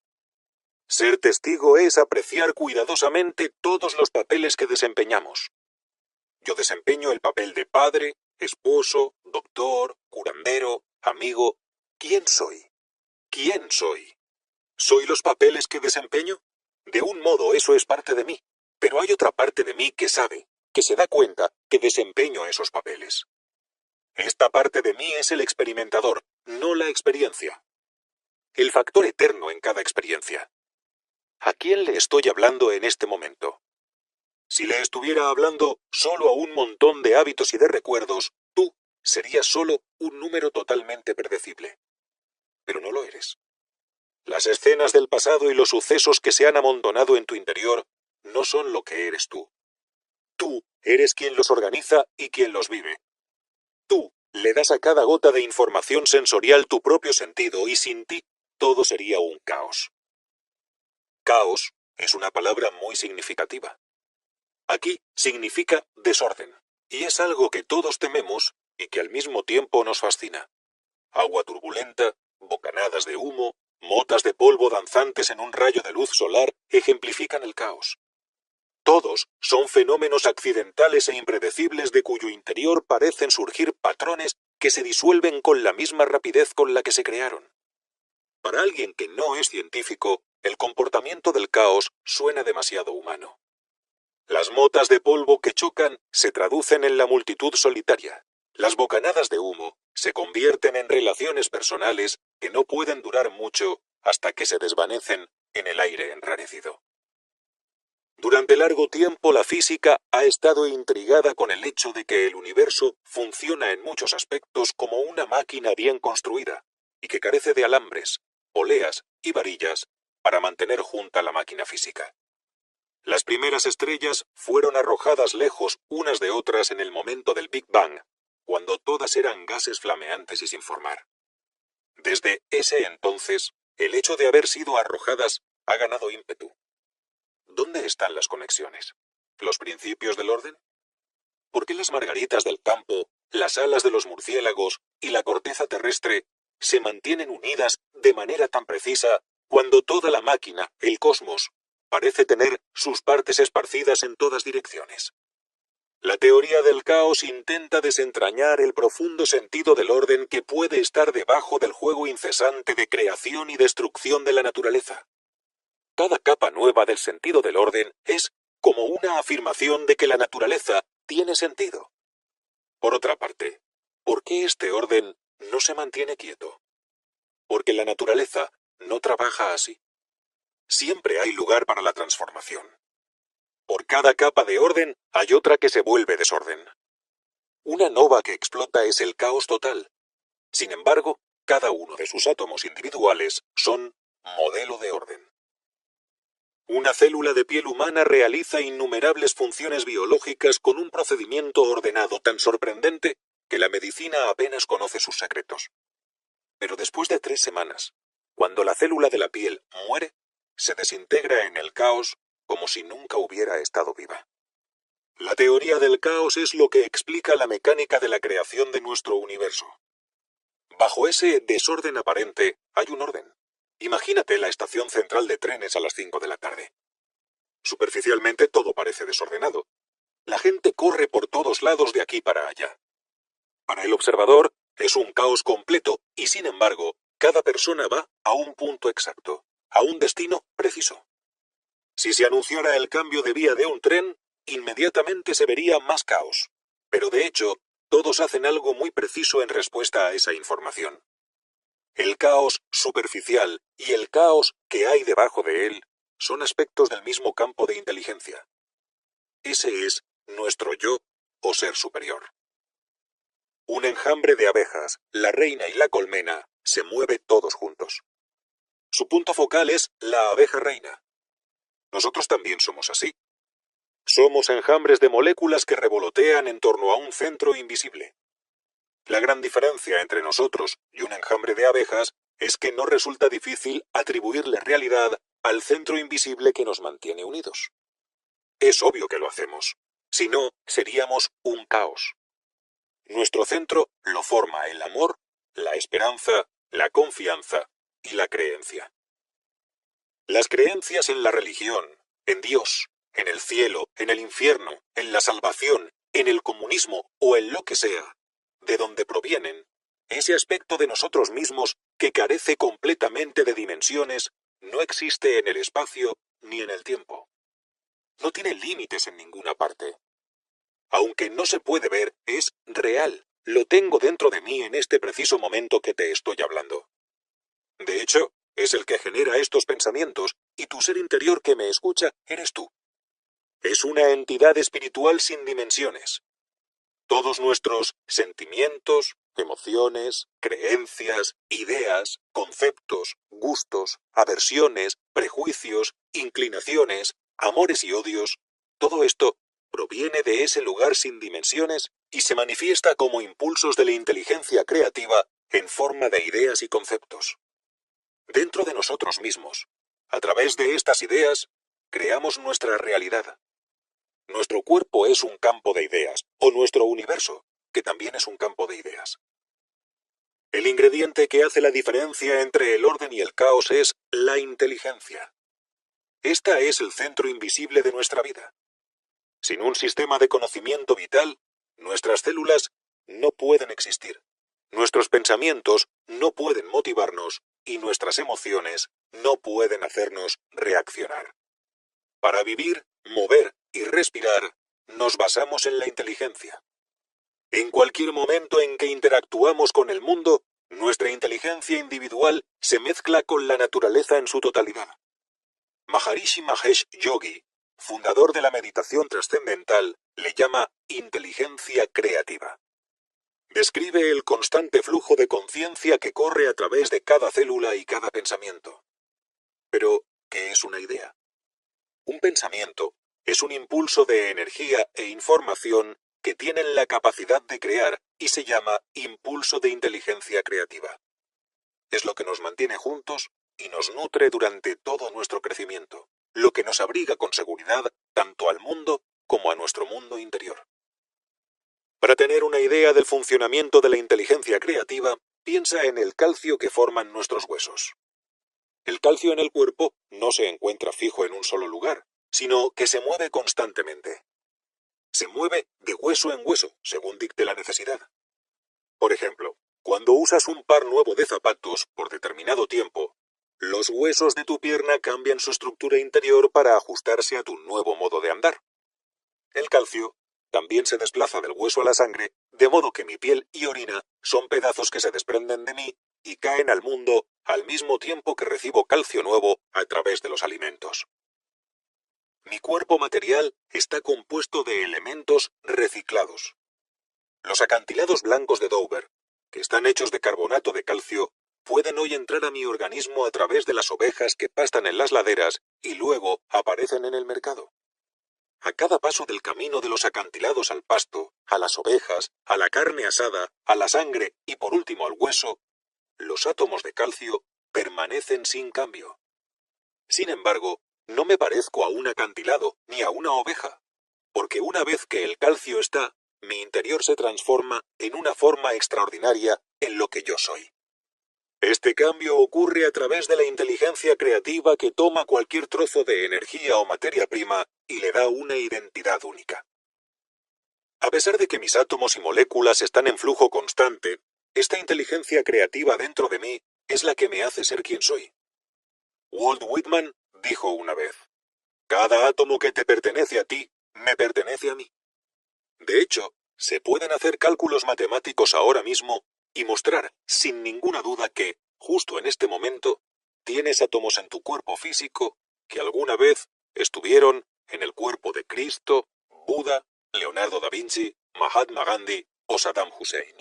Ser testigo es apreciar cuidadosamente todos los papeles que desempeñamos. Yo desempeño el papel de padre, esposo, doctor, curandero, amigo. ¿Quién soy? ¿Quién soy? ¿Soy los papeles que desempeño? De un modo eso es parte de mí, pero hay otra parte de mí que sabe, que se da cuenta que desempeño esos papeles. Esta parte de mí es el experimentador, no la experiencia. El factor eterno en cada experiencia. ¿A quién le estoy hablando en este momento? Si le estuviera hablando solo a un montón de hábitos y de recuerdos, tú serías solo un número totalmente predecible. Pero no lo eres. Las escenas del pasado y los sucesos que se han amontonado en tu interior no son lo que eres tú. Tú eres quien los organiza y quien los vive. Tú le das a cada gota de información sensorial tu propio sentido y sin ti todo sería un caos. Caos es una palabra muy significativa. Aquí significa desorden, Y es algo que todos tememos y que al mismo tiempo nos fascina. Agua turbulenta, bocanadas de humo, motas de polvo danzantes en un rayo de luz solar ejemplifican el caos. Todos son fenómenos accidentales e impredecibles de cuyo interior parecen surgir patrones que se disuelven con la misma rapidez con la que se crearon. Para alguien que no es científico, el comportamiento del caos suena demasiado humano. Las motas de polvo que chocan se traducen en la multitud solitaria. Las bocanadas de humo se convierten en relaciones personales que no pueden durar mucho hasta que se desvanecen en el aire enrarecido. Durante largo tiempo la física ha estado intrigada con el hecho de que el universo funciona en muchos aspectos como una máquina bien construida y que carece de alambres, poleas y varillas para mantener junta la máquina física. Las primeras estrellas fueron arrojadas lejos unas de otras en el momento del Big Bang, cuando todas eran gases flameantes y sin formar. Desde ese entonces, el hecho de haber sido arrojadas ha ganado ímpetu. ¿Dónde están las conexiones? ¿Los principios del orden? ¿Por qué las margaritas del campo, las alas de los murciélagos y la corteza terrestre se mantienen unidas de manera tan precisa cuando toda la máquina, el cosmos, parece tener sus partes esparcidas en todas direcciones? La teoría del caos intenta desentrañar el profundo sentido del orden que puede estar debajo del juego incesante de creación y destrucción de la naturaleza. Cada capa nueva del sentido del orden es como una afirmación de que la naturaleza tiene sentido. Por otra parte, ¿por qué este orden no se mantiene quieto? Porque la naturaleza no trabaja así. Siempre hay lugar para la transformación. Por cada capa de orden hay otra que se vuelve desorden. Una nova que explota es el caos total. Sin embargo, cada uno de sus átomos individuales son modelo de orden. Una célula de piel humana realiza innumerables funciones biológicas con un procedimiento ordenado tan sorprendente que la medicina apenas conoce sus secretos. Pero después de 3 semanas, cuando la célula de la piel muere, se desintegra en el caos como si nunca hubiera estado viva. La teoría del caos es lo que explica la mecánica de la creación de nuestro universo. Bajo ese desorden aparente hay un orden. Imagínate la estación central de trenes a las 5 de la tarde. Superficialmente todo parece desordenado. La gente corre por todos lados de aquí para allá. Para el observador es un caos completo y, sin embargo, cada persona va a un punto exacto, a un destino preciso. Si se anunciara el cambio de vía de un tren, inmediatamente se vería más caos. Pero de hecho, todos hacen algo muy preciso en respuesta a esa información. El caos superficial y el caos que hay debajo de él son aspectos del mismo campo de inteligencia. Ese es nuestro yo o ser superior. Un enjambre de abejas, la reina y la colmena, se mueve todos juntos. Su punto focal es la abeja reina. Nosotros también somos así. Somos enjambres de moléculas que revolotean en torno a un centro invisible. La gran diferencia entre nosotros y un enjambre de abejas es que no resulta difícil atribuirle realidad al centro invisible que nos mantiene unidos. Es obvio que lo hacemos. Si no, seríamos un caos. Nuestro centro lo forma el amor, la esperanza, la confianza y la creencia. Las creencias en la religión, en Dios, en el cielo, en el infierno, en la salvación, en el comunismo o en lo que sea, de donde provienen, ese aspecto de nosotros mismos que carece completamente de dimensiones, no existe en el espacio ni en el tiempo. No tiene límites en ninguna parte. Aunque no se puede ver, es real. Lo tengo dentro de mí en este preciso momento que te estoy hablando. De hecho, es el que genera estos pensamientos, y tu ser interior que me escucha eres tú. Es una entidad espiritual sin dimensiones. Todos nuestros sentimientos, emociones, creencias, ideas, conceptos, gustos, aversiones, prejuicios, inclinaciones, amores y odios, todo esto proviene de ese lugar sin dimensiones y se manifiesta como impulsos de la inteligencia creativa en forma de ideas y conceptos. Dentro de nosotros mismos, a través de estas ideas, creamos nuestra realidad. Nuestro cuerpo es un campo de ideas, o nuestro universo, que también es un campo de ideas. El ingrediente que hace la diferencia entre el orden y el caos es la inteligencia. Esta es el centro invisible de nuestra vida. Sin un sistema de conocimiento vital, nuestras células no pueden existir. Nuestros pensamientos no pueden motivarnos y nuestras emociones no pueden hacernos reaccionar. Para vivir, mover y respirar, nos basamos en la inteligencia. En cualquier momento en que interactuamos con el mundo, nuestra inteligencia individual se mezcla con la naturaleza en su totalidad. Maharishi Mahesh Yogi, fundador de la meditación trascendental, le llama inteligencia creativa. Describe el constante flujo de conciencia que corre a través de cada célula y cada pensamiento. Pero, ¿qué es una idea? Un pensamiento es un impulso de energía e información que tienen la capacidad de crear y se llama impulso de inteligencia creativa. Es lo que nos mantiene juntos y nos nutre durante todo nuestro crecimiento, lo que nos abriga con seguridad tanto al mundo como a nuestro mundo interior. Para tener una idea del funcionamiento de la inteligencia creativa, piensa en el calcio que forman nuestros huesos. El calcio en el cuerpo no se encuentra fijo en un solo lugar, sino que se mueve constantemente. Se mueve de hueso en hueso, según dicte la necesidad. Por ejemplo, cuando usas un par nuevo de zapatos por determinado tiempo, los huesos de tu pierna cambian su estructura interior para ajustarse a tu nuevo modo de andar. El calcio también se desplaza del hueso a la sangre, de modo que mi piel y orina son pedazos que se desprenden de mí y caen al mundo al mismo tiempo que recibo calcio nuevo a través de los alimentos. Mi cuerpo material está compuesto de elementos reciclados. Los acantilados blancos de Dover, que están hechos de carbonato de calcio, pueden hoy entrar a mi organismo a través de las ovejas que pastan en las laderas y luego aparecen en el mercado. A cada paso del camino de los acantilados al pasto, a las ovejas, a la carne asada, a la sangre y por último al hueso, los átomos de calcio permanecen sin cambio. Sin embargo, no me parezco a un acantilado ni a una oveja, porque una vez que el calcio está, mi interior se transforma en una forma extraordinaria en lo que yo soy. Este cambio ocurre a través de la inteligencia creativa que toma cualquier trozo de energía o materia prima y le da una identidad única. A pesar de que mis átomos y moléculas están en flujo constante, esta inteligencia creativa dentro de mí es la que me hace ser quien soy. Walt Whitman dijo una vez: cada átomo que te pertenece a ti, me pertenece a mí. De hecho, se pueden hacer cálculos matemáticos ahora mismo y mostrar sin ninguna duda que, justo en este momento, tienes átomos en tu cuerpo físico que alguna vez estuvieron en el cuerpo de Cristo, Buda, Leonardo da Vinci, Mahatma Gandhi o Saddam Hussein.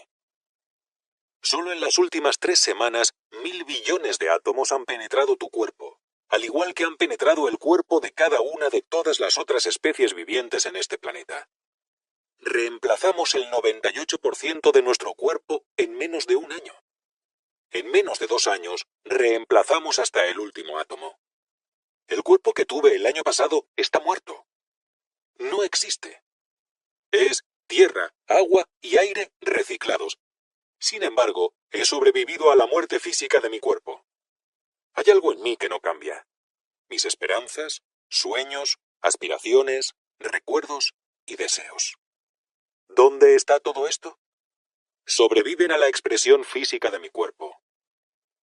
Solo en las últimas 3 semanas, 1000 billones de átomos han penetrado tu cuerpo, al igual que han penetrado el cuerpo de cada una de todas las otras especies vivientes en este planeta. Reemplazamos el 98% de nuestro cuerpo en menos de un año. En menos de 2 años, reemplazamos hasta el último átomo. El cuerpo que tuve el año pasado está muerto. No existe. Es tierra, agua y aire reciclados. Sin embargo, he sobrevivido a la muerte física de mi cuerpo. Hay algo en mí que no cambia. Mis esperanzas, sueños, aspiraciones, recuerdos y deseos. ¿Dónde está todo esto? Sobreviven a la expresión física de mi cuerpo.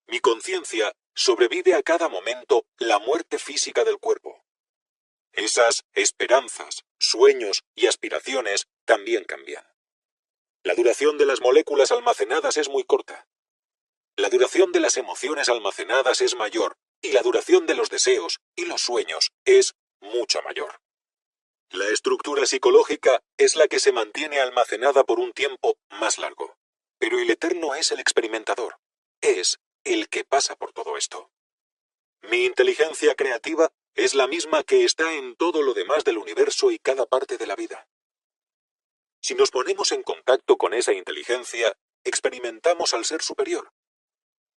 Mi conciencia sobrevive a cada momento la muerte física del cuerpo. Esas esperanzas, sueños y aspiraciones también cambian. La duración de las moléculas almacenadas es muy corta. La duración de las emociones almacenadas es mayor y la duración de los deseos y los sueños es mucho mayor. La estructura psicológica es la que se mantiene almacenada por un tiempo más largo. Pero el eterno es el experimentador. Es el que pasa por todo esto. Mi inteligencia creativa es la misma que está en todo lo demás del universo y cada parte de la vida. Si nos ponemos en contacto con esa inteligencia, experimentamos al ser superior.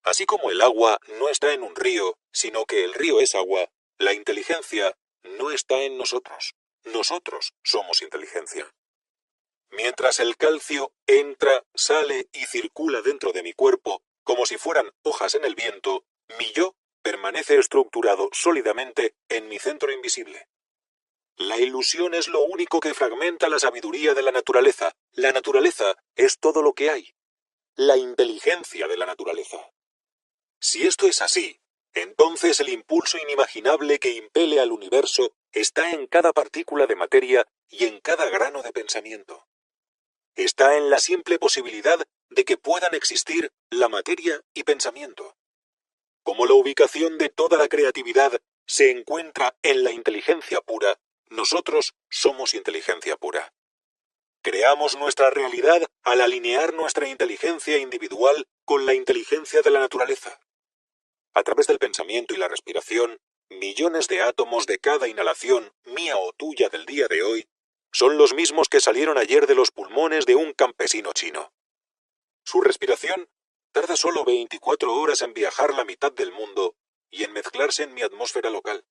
Así como el agua no está en un río, sino que el río es agua, la inteligencia no está en nosotros. nosotros somos inteligencia. Mientras el calcio entra, sale y circula dentro de mi cuerpo como si fueran hojas en el viento, mi yo permanece estructurado sólidamente en mi centro invisible. La ilusión es lo único que fragmenta la sabiduría de la naturaleza. La naturaleza es todo lo que hay. La inteligencia de la naturaleza. Si esto es así, entonces el impulso inimaginable que impele al universo está en cada partícula de materia y en cada grano de pensamiento. Está en la simple posibilidad de que puedan existir la materia y pensamiento. Como la ubicación de toda la creatividad se encuentra en la inteligencia pura, nosotros somos inteligencia pura. Creamos nuestra realidad al alinear nuestra inteligencia individual con la inteligencia de la naturaleza. A través del pensamiento y la respiración, millones de átomos de cada inhalación, mía o tuya del día de hoy, son los mismos que salieron ayer de los pulmones de un campesino chino. Su respiración tarda solo 24 horas en viajar la mitad del mundo y en mezclarse en mi atmósfera local.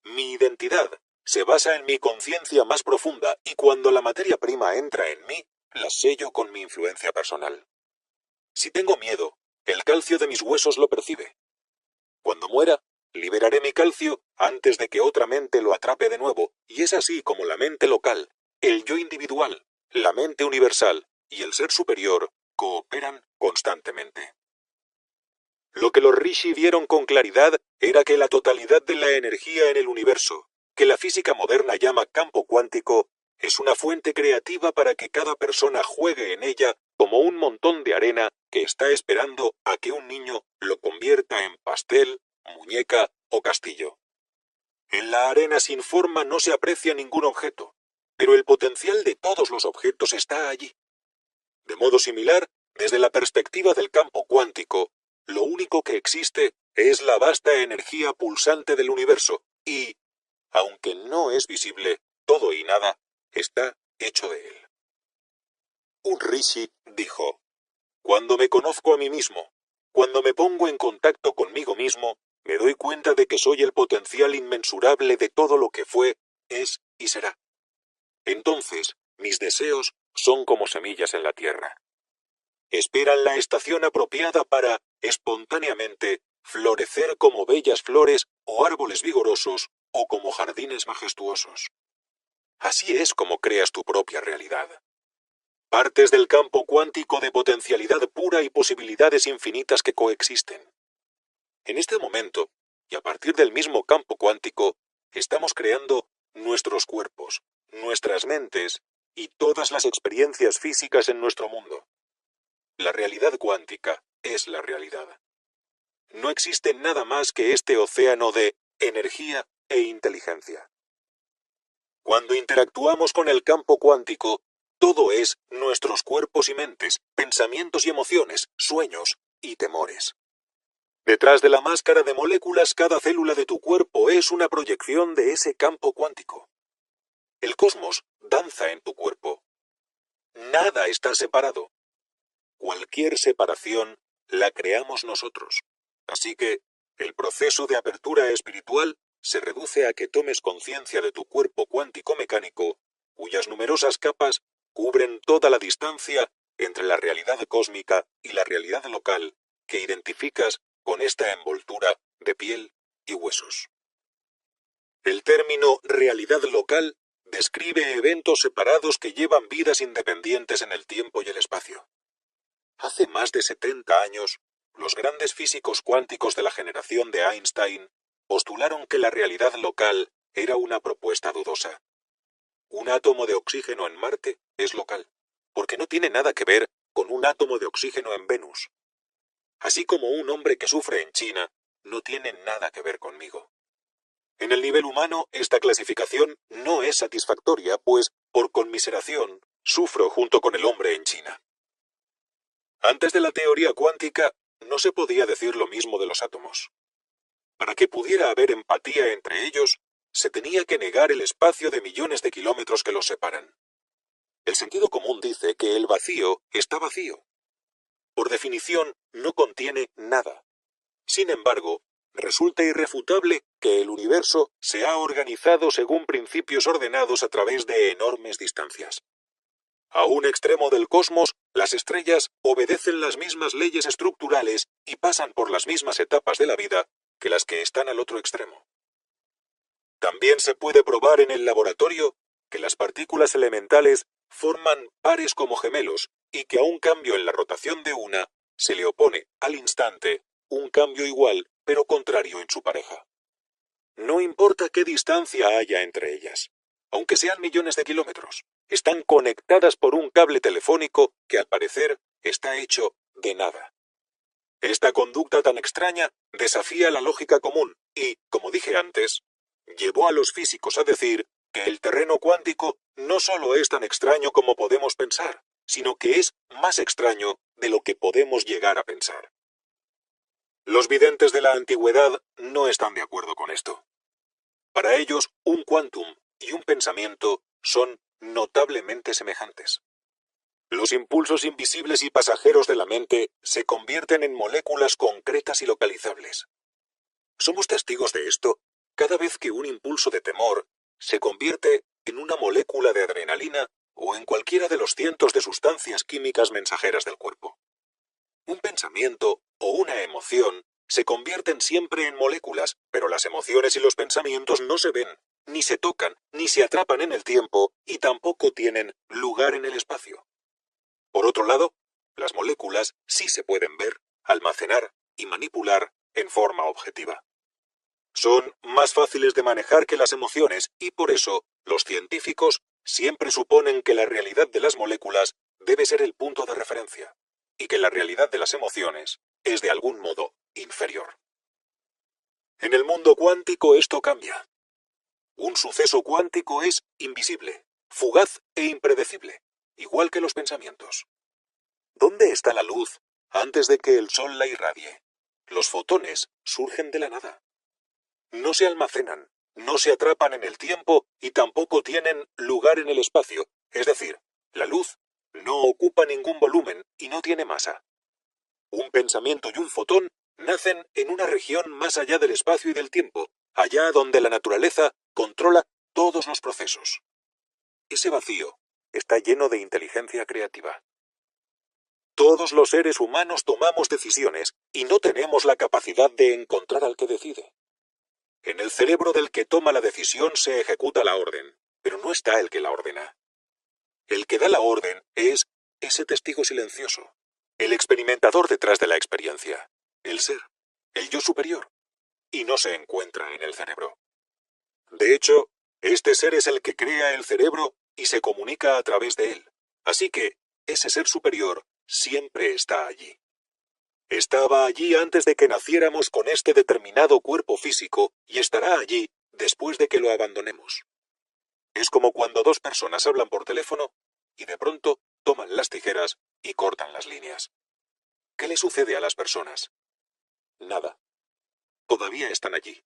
Mi identidad se basa en mi conciencia más profunda y cuando la materia prima entra en mí, la sello con mi influencia personal. Si tengo miedo, el calcio de mis huesos lo percibe. Cuando muera, liberaré mi calcio antes de que otra mente lo atrape de nuevo, y es así como la mente local, el yo individual, la mente universal y el ser superior cooperan constantemente. Lo que los rishi vieron con claridad era que la totalidad de la energía en el universo, que la física moderna llama campo cuántico, es una fuente creativa para que cada persona juegue en ella como un montón de arena que está esperando a que un niño lo convierta en pastel, muñeca o castillo. En la arena sin forma no se aprecia ningún objeto, pero el potencial de todos los objetos está allí. De modo similar, desde la perspectiva del campo cuántico, lo único que existe es la vasta energía pulsante del universo y, aunque no es visible, todo y nada está hecho de él. Un rishi dijo: cuando me conozco a mí mismo, cuando me pongo en contacto conmigo mismo, me doy cuenta de que soy el potencial inmensurable de todo lo que fue, es y será. Entonces, mis deseos son como semillas en la tierra. Esperan la estación apropiada para, espontáneamente, florecer como bellas flores o árboles vigorosos o como jardines majestuosos. Así es como creas tu propia realidad. Partes del campo cuántico de potencialidad pura y posibilidades infinitas que coexisten. En este momento, y a partir del mismo campo cuántico, estamos creando nuestros cuerpos, nuestras mentes y todas las experiencias físicas en nuestro mundo. La realidad cuántica es la realidad. No existe nada más que este océano de energía e inteligencia. Cuando interactuamos con el campo cuántico, todo es nuestros cuerpos y mentes, pensamientos y emociones, sueños y temores. Detrás de la máscara de moléculas, cada célula de tu cuerpo es una proyección de ese campo cuántico. El cosmos danza en tu cuerpo. Nada está separado. Cualquier separación la creamos nosotros. Así que el proceso de apertura espiritual se reduce a que tomes conciencia de tu cuerpo cuántico mecánico, cuyas numerosas capas cubren toda la distancia entre la realidad cósmica y la realidad local que identificas con esta envoltura de piel y huesos. El término realidad local describe eventos separados que llevan vidas independientes en el tiempo y el espacio. Hace más de 70 años, los grandes físicos cuánticos de la generación de Einstein postularon que la realidad local era una propuesta dudosa. Un átomo de oxígeno en Marte es local, porque no tiene nada que ver con un átomo de oxígeno en Venus. Así como un hombre que sufre en China no tiene nada que ver conmigo. En el nivel humano, esta clasificación no es satisfactoria, pues, por conmiseración, sufro junto con el hombre en China. Antes de la teoría cuántica, no se podía decir lo mismo de los átomos. Para que pudiera haber empatía entre ellos, se tenía que negar el espacio de millones de kilómetros que los separan. El sentido común dice que el vacío está vacío. Por definición, no contiene nada. Sin embargo, resulta irrefutable que el universo se ha organizado según principios ordenados a través de enormes distancias. A un extremo del cosmos, las estrellas obedecen las mismas leyes estructurales y pasan por las mismas etapas de la vida que las que están al otro extremo. También se puede probar en el laboratorio que las partículas elementales forman pares como gemelos y que a un cambio en la rotación de una se le opone al instante un cambio igual pero contrario en su pareja. No importa qué distancia haya entre ellas, aunque sean millones de kilómetros, están conectadas por un cable telefónico que al parecer está hecho de nada. Esta conducta tan extraña desafía la lógica común y, como dije antes, llevó a los físicos a decir que el terreno cuántico no solo es tan extraño como podemos pensar, sino que es más extraño de lo que podemos llegar a pensar. Los videntes de la antigüedad no están de acuerdo con esto. Para ellos, un quantum y un pensamiento son notablemente semejantes. Los impulsos invisibles y pasajeros de la mente se convierten en moléculas concretas y localizables. Somos testigos de esto cada vez que un impulso de temor se convierte en una molécula de adrenalina o en cualquiera de los cientos de sustancias químicas mensajeras del cuerpo. Un pensamiento o una emoción se convierten siempre en moléculas, pero las emociones y los pensamientos no se ven, ni se tocan, ni se atrapan en el tiempo y tampoco tienen lugar en el espacio. Por otro lado, las moléculas sí se pueden ver, almacenar y manipular en forma objetiva. Son más fáciles de manejar que las emociones y por eso los científicos siempre suponen que la realidad de las moléculas debe ser el punto de referencia y que la realidad de las emociones es de algún modo inferior. En el mundo cuántico esto cambia. Un suceso cuántico es invisible, fugaz e impredecible, igual que los pensamientos. ¿Dónde está la luz antes de que el sol la irradie? Los fotones surgen de la nada. No se almacenan, no se atrapan en el tiempo y tampoco tienen lugar en el espacio, es decir, la luz no ocupa ningún volumen y no tiene masa. Un pensamiento y un fotón nacen en una región más allá del espacio y del tiempo, allá donde la naturaleza controla todos los procesos. Ese vacío está lleno de inteligencia creativa. Todos los seres humanos tomamos decisiones y no tenemos la capacidad de encontrar al que decide. En el cerebro del que toma la decisión se ejecuta la orden, pero no está el que la ordena. El que da la orden es ese testigo silencioso, el experimentador detrás de la experiencia, el ser, el yo superior, y no se encuentra en el cerebro. De hecho, este ser es el que crea el cerebro y se comunica a través de él, así que ese ser superior siempre está allí. Estaba allí antes de que naciéramos con este determinado cuerpo físico y estará allí después de que lo abandonemos. Es como cuando dos personas hablan por teléfono y de pronto toman las tijeras y cortan las líneas. ¿Qué le sucede a las personas? Nada. Todavía están allí,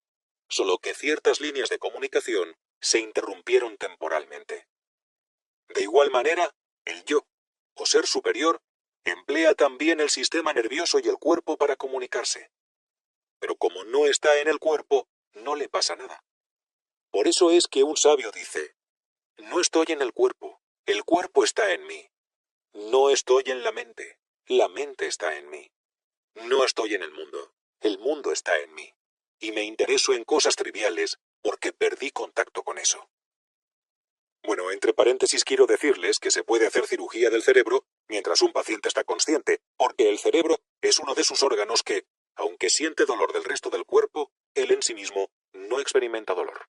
solo que ciertas líneas de comunicación se interrumpieron temporalmente. De igual manera, el yo, o ser superior, emplea también el sistema nervioso y el cuerpo para comunicarse. Pero como no está en el cuerpo, no le pasa nada. Por eso es que un sabio dice, no estoy en el cuerpo está en mí. No estoy en la mente está en mí. No estoy en el mundo está en mí. Y me intereso en cosas triviales porque perdí contacto con eso. Bueno, entre paréntesis quiero decirles que se puede hacer cirugía del cerebro mientras un paciente está consciente, porque el cerebro es uno de sus órganos que, aunque siente dolor del resto del cuerpo, él en sí mismo no experimenta dolor.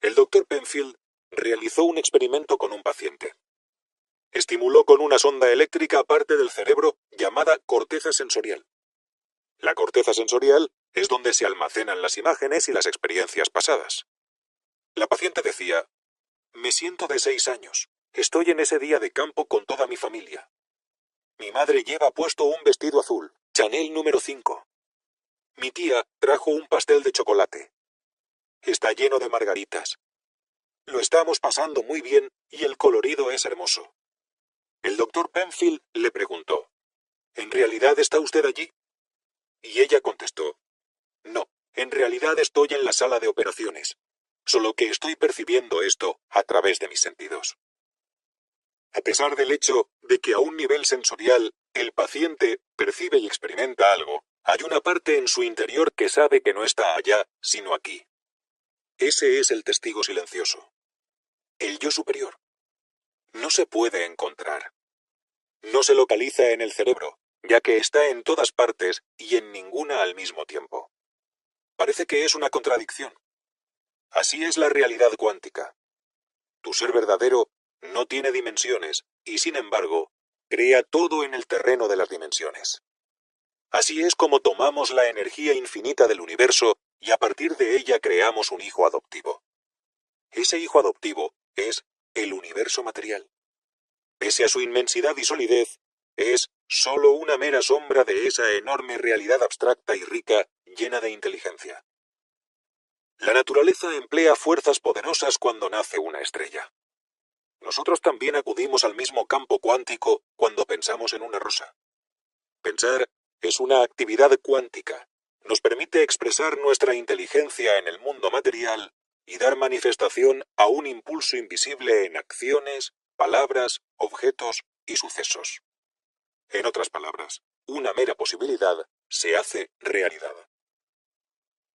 El doctor Penfield realizó un experimento con un paciente. Estimuló con una sonda eléctrica parte del cerebro llamada corteza sensorial. La corteza sensorial es donde se almacenan las imágenes y las experiencias pasadas. La paciente decía, me siento de 6 años. Estoy en ese día de campo con toda mi familia. Mi madre lleva puesto un vestido azul, Chanel número 5. Mi tía trajo un pastel de chocolate. Está lleno de margaritas. Lo estamos pasando muy bien y el colorido es hermoso. El doctor Penfield le preguntó, ¿en realidad está usted allí? Y ella contestó, no, En realidad estoy en la sala de operaciones, solo que estoy percibiendo esto a través de mis sentidos. A pesar del hecho de que a un nivel sensorial el paciente percibe y experimenta algo, hay una parte en su interior que sabe que no está allá, sino aquí. Ese es el testigo silencioso. El yo superior. No se puede encontrar. No se localiza en el cerebro, ya que está en todas partes y en ninguna al mismo tiempo. Parece que es una contradicción. Así es la realidad cuántica. Tu ser verdadero no tiene dimensiones y, sin embargo, crea todo en el terreno de las dimensiones. Así es como tomamos la energía infinita del universo y a partir de ella creamos un hijo adoptivo. Ese hijo adoptivo es el universo material. Pese a su inmensidad y solidez, es solo una mera sombra de esa enorme realidad abstracta y rica, llena de inteligencia. La naturaleza emplea fuerzas poderosas cuando nace una estrella. Nosotros también acudimos al mismo campo cuántico cuando pensamos en una rosa. Pensar es una actividad cuántica. Nos permite expresar nuestra inteligencia en el mundo material y dar manifestación a un impulso invisible en acciones, palabras, objetos y sucesos. En otras palabras, una mera posibilidad se hace realidad.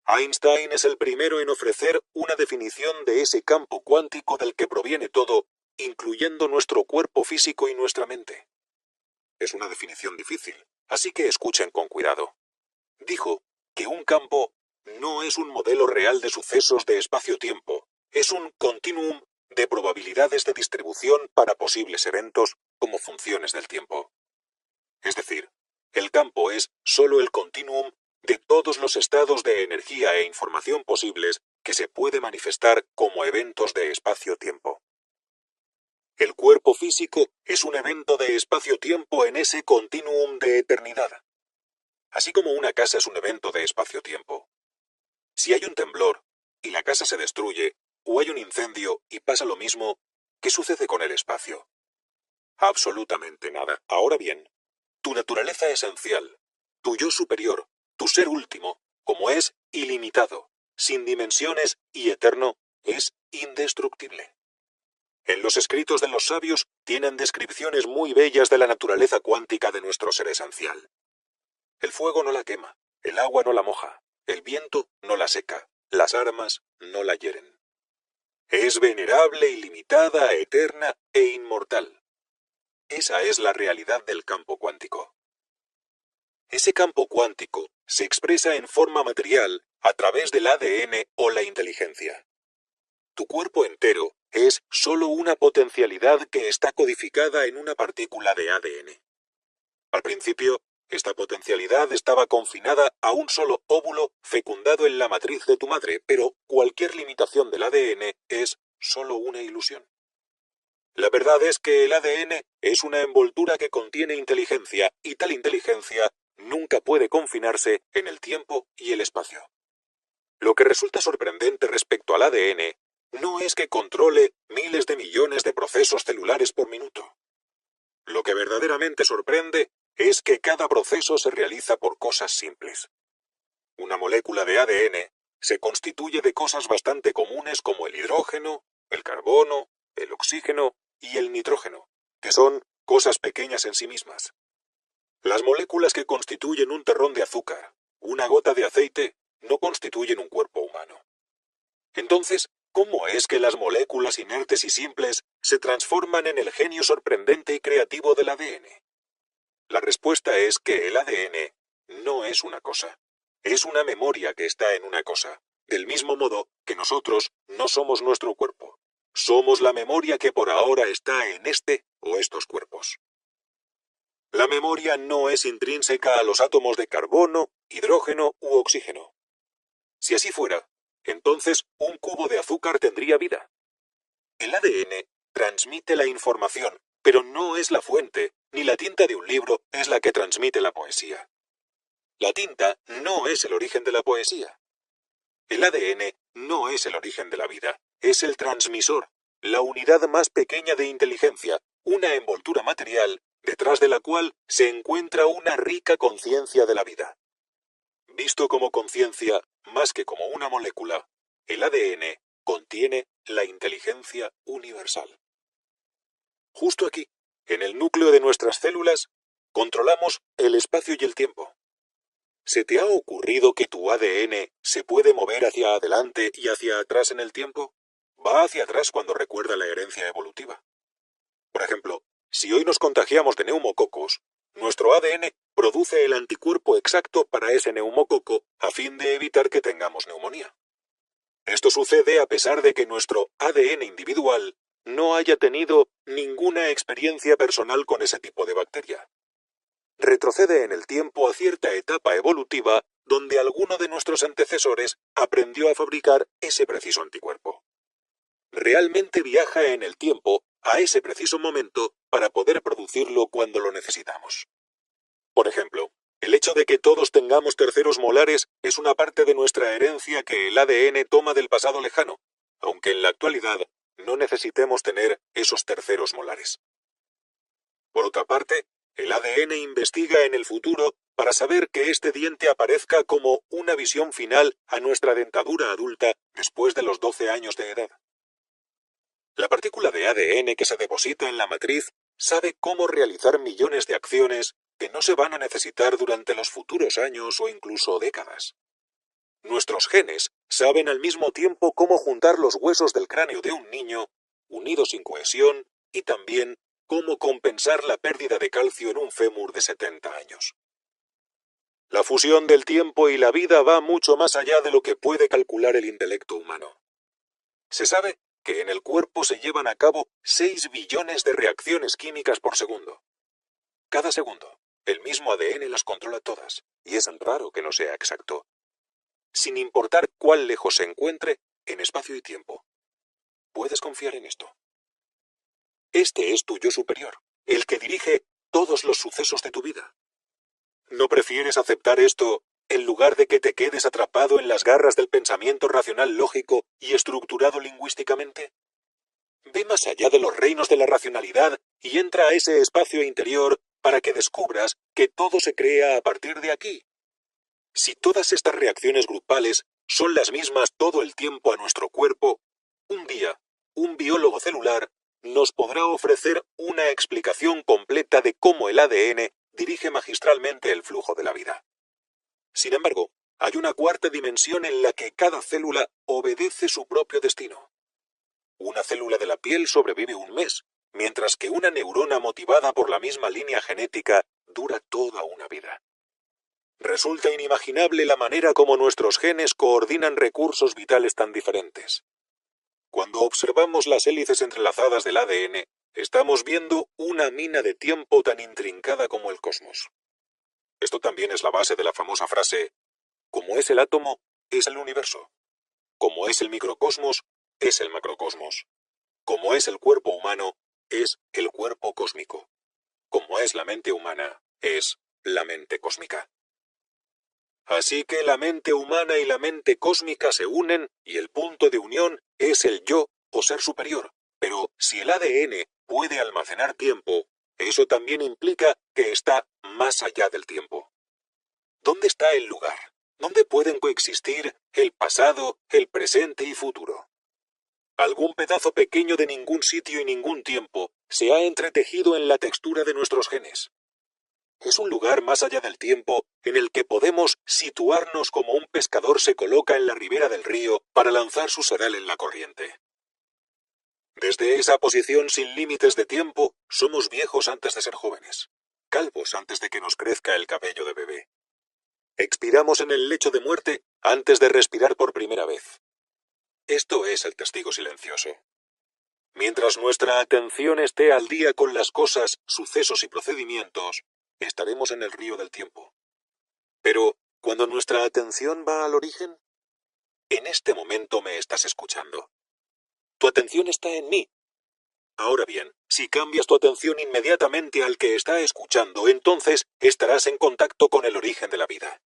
Einstein es el primero en ofrecer una definición de ese campo cuántico del que proviene todo, incluyendo nuestro cuerpo físico y nuestra mente. Es una definición difícil, así que escuchen con cuidado. Dijo que un campo no es un modelo real de sucesos de espacio-tiempo, es un continuum de probabilidades de distribución para posibles eventos como funciones del tiempo. Es decir, el campo es solo el continuum de todos los estados de energía e información posibles que se puede manifestar como eventos de espacio-tiempo. El cuerpo físico es un evento de espacio-tiempo en ese continuum de eternidad. Así como una casa es un evento de espacio-tiempo. Si hay un temblor y la casa se destruye, o hay un incendio y pasa lo mismo, ¿qué sucede con el espacio? Absolutamente nada. Ahora bien, tu naturaleza esencial, tu yo superior, tu ser último, como es ilimitado, sin dimensiones y eterno, es indestructible. En los escritos de los sabios tienen descripciones muy bellas de la naturaleza cuántica de nuestro ser esencial. El fuego no la quema, el agua no la moja, el viento no la seca, las armas no la hieren. Es venerable, ilimitada, eterna e inmortal. Esa es la realidad del campo cuántico. Ese campo cuántico se expresa en forma material a través del ADN o la inteligencia. Tu cuerpo entero es solo una potencialidad que está codificada en una partícula de ADN. Al principio, esta potencialidad estaba confinada a un solo óvulo fecundado en la matriz de tu madre, pero cualquier limitación del ADN es solo una ilusión. La verdad es que el ADN es una envoltura que contiene inteligencia y tal inteligencia nunca puede confinarse en el tiempo y el espacio. Lo que resulta sorprendente respecto al ADN no es que controle miles de millones de procesos celulares por minuto. Lo que verdaderamente sorprende es que cada proceso se realiza por cosas simples. Una molécula de ADN se constituye de cosas bastante comunes como el hidrógeno, el carbono, el oxígeno y el nitrógeno, que son cosas pequeñas en sí mismas. Las moléculas que constituyen un terrón de azúcar, una gota de aceite, no constituyen un cuerpo humano. Entonces, ¿cómo es que las moléculas inertes y simples se transforman en el genio sorprendente y creativo del ADN? La respuesta es que el ADN no es una cosa. Es una memoria que está en una cosa, del mismo modo que nosotros no somos nuestro cuerpo. Somos la memoria que por ahora está en este o estos cuerpos. La memoria no es intrínseca a los átomos de carbono, hidrógeno u oxígeno. Si así fuera, entonces un cubo de azúcar tendría vida. El ADN transmite la información, pero no es la fuente, ni la tinta de un libro es la que transmite la poesía. La tinta no es el origen de la poesía. El ADN no es el origen de la vida, es el transmisor, la unidad más pequeña de inteligencia, una envoltura material detrás de la cual se encuentra una rica conciencia de la vida. Visto como conciencia más que como una molécula, el ADN contiene la inteligencia universal. Justo aquí, en el núcleo de nuestras células, controlamos el espacio y el tiempo. ¿Se te ha ocurrido que tu ADN se puede mover hacia adelante y hacia atrás en el tiempo? Va hacia atrás cuando recuerda la herencia evolutiva. Por ejemplo, si hoy nos contagiamos de neumococos, nuestro ADN produce el anticuerpo exacto para ese neumococo a fin de evitar que tengamos neumonía. Esto sucede a pesar de que nuestro ADN individual no haya tenido ninguna experiencia personal con ese tipo de bacteria. Retrocede en el tiempo a cierta etapa evolutiva donde alguno de nuestros antecesores aprendió a fabricar ese preciso anticuerpo. Realmente viaja en el tiempo a ese preciso momento para poder producirlo cuando lo necesitamos. Por ejemplo, el hecho de que todos tengamos terceros molares es una parte de nuestra herencia que el ADN toma del pasado lejano, aunque en la actualidad no necesitemos tener esos terceros molares. Por otra parte, el ADN investiga en el futuro para saber que este diente aparezca como una visión final a nuestra dentadura adulta después de los 12 años de edad. La partícula de ADN que se deposita en la matriz sabe cómo realizar millones de acciones que no se van a necesitar durante los futuros años o incluso décadas. Nuestros genes saben al mismo tiempo cómo juntar los huesos del cráneo de un niño, unidos sin cohesión, y también cómo compensar la pérdida de calcio en un fémur de 70 años. La fusión del tiempo y la vida va mucho más allá de lo que puede calcular el intelecto humano. Se sabe que en el cuerpo se llevan a cabo 6 billones de reacciones químicas por segundo. Cada segundo, el mismo ADN las controla todas, y es raro que no sea exacto, sin importar cuán lejos se encuentre en espacio y tiempo. Puedes confiar en esto. Este es tu yo superior, el que dirige todos los sucesos de tu vida. ¿No prefieres aceptar esto en lugar de que te quedes atrapado en las garras del pensamiento racional lógico y estructurado lingüísticamente? Ve más allá de los reinos de la racionalidad y entra a ese espacio interior para que descubras que todo se crea a partir de aquí. Si todas estas reacciones grupales son las mismas todo el tiempo a nuestro cuerpo, un día, un biólogo celular nos podrá ofrecer una explicación completa de cómo el ADN dirige magistralmente el flujo de la vida. Sin embargo, hay una cuarta dimensión en la que cada célula obedece su propio destino. Una célula de la piel sobrevive un mes, mientras que una neurona motivada por la misma línea genética dura toda una vida. Resulta inimaginable la manera como nuestros genes coordinan recursos vitales tan diferentes. Cuando observamos las hélices entrelazadas del ADN, estamos viendo una mina de tiempo tan intrincada como el cosmos. Esto también es la base de la famosa frase: como es el átomo, es el universo. Como es el microcosmos, es el macrocosmos. Como es el cuerpo humano, es el cuerpo cósmico. Como es la mente humana, es la mente cósmica. Así que la mente humana y la mente cósmica se unen y el punto de unión es el yo o ser superior. Pero si el ADN puede almacenar tiempo, eso también implica que está más allá del tiempo. ¿Dónde está el lugar? ¿Dónde pueden coexistir el pasado, el presente y futuro? Algún pedazo pequeño de ningún sitio y ningún tiempo se ha entretejido en la textura de nuestros genes. Es un lugar más allá del tiempo en el que podemos situarnos como un pescador se coloca en la ribera del río para lanzar su seral en la corriente. Desde esa posición sin límites de tiempo, somos viejos antes de ser jóvenes, calvos antes de que nos crezca el cabello de bebé. Expiramos en el lecho de muerte antes de respirar por primera vez. Esto es el testigo silencioso. Mientras nuestra atención esté al día con las cosas, sucesos y procedimientos, estaremos en el río del tiempo. Pero, cuando nuestra atención va al origen, en este momento me estás escuchando. Tu atención está en mí. Ahora bien, si cambias tu atención inmediatamente al que está escuchando, entonces estarás en contacto con el origen de la vida.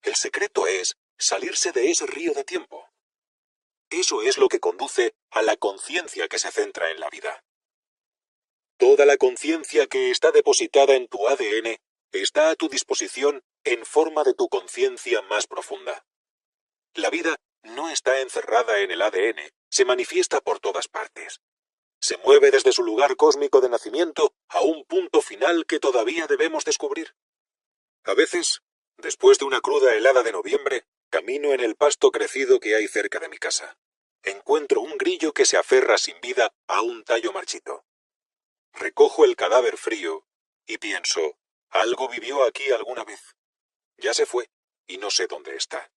El secreto es salirse de ese río de tiempo. Eso es lo que conduce a la conciencia que se centra en la vida. Toda la conciencia que está depositada en tu ADN está a tu disposición en forma de tu conciencia más profunda. La vida no está encerrada en el ADN, se manifiesta por todas partes. Se mueve desde su lugar cósmico de nacimiento a un punto final que todavía debemos descubrir. A veces, después de una cruda helada de noviembre, camino en el pasto crecido que hay cerca de mi casa. Encuentro un grillo que se aferra sin vida a un tallo marchito. Recojo el cadáver frío y pienso, algo vivió aquí alguna vez. Ya se fue y no sé dónde está.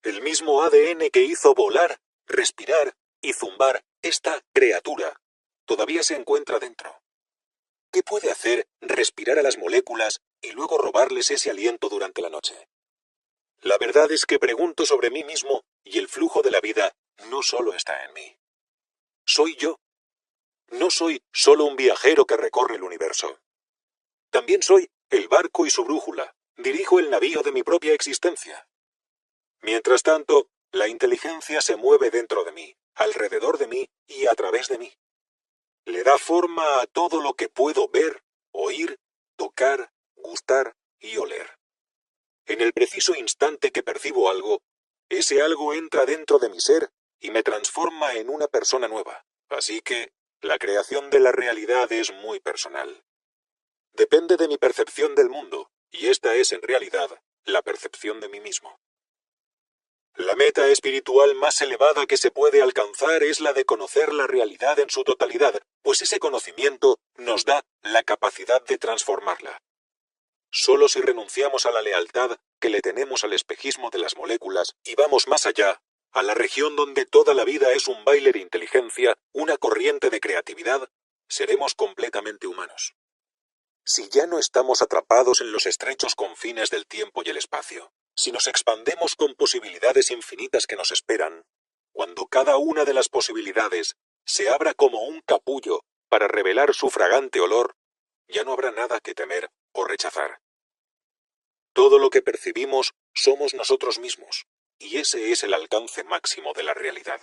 El mismo ADN que hizo volar, respirar y zumbar esta criatura todavía se encuentra dentro. ¿Qué puede hacer respirar a las moléculas y luego robarles ese aliento durante la noche? La verdad es que pregunto sobre mí mismo y el flujo de la vida no solo está en mí. Soy yo. No soy solo un viajero que recorre el universo. También soy el barco y su brújula. Dirijo el navío de mi propia existencia. Mientras tanto, la inteligencia se mueve dentro de mí, alrededor de mí y a través de mí. Le da forma a todo lo que puedo ver, oír, tocar, gustar y oler. En el preciso instante que percibo algo, ese algo entra dentro de mi ser y me transforma en una persona nueva. Así que la creación de la realidad es muy personal. Depende de mi percepción del mundo, y esta es en realidad la percepción de mí mismo. La meta espiritual más elevada que se puede alcanzar es la de conocer la realidad en su totalidad, pues ese conocimiento nos da la capacidad de transformarla. Solo si renunciamos a la lealtad que le tenemos al espejismo de las moléculas y vamos más allá, a la región donde toda la vida es un baile de inteligencia, una corriente de creatividad, seremos completamente humanos. Si ya no estamos atrapados en los estrechos confines del tiempo y el espacio, si nos expandemos con posibilidades infinitas que nos esperan, cuando cada una de las posibilidades se abra como un capullo para revelar su fragante olor, ya no habrá nada que temer o rechazar. Todo lo que percibimos somos nosotros mismos, y ese es el alcance máximo de la realidad.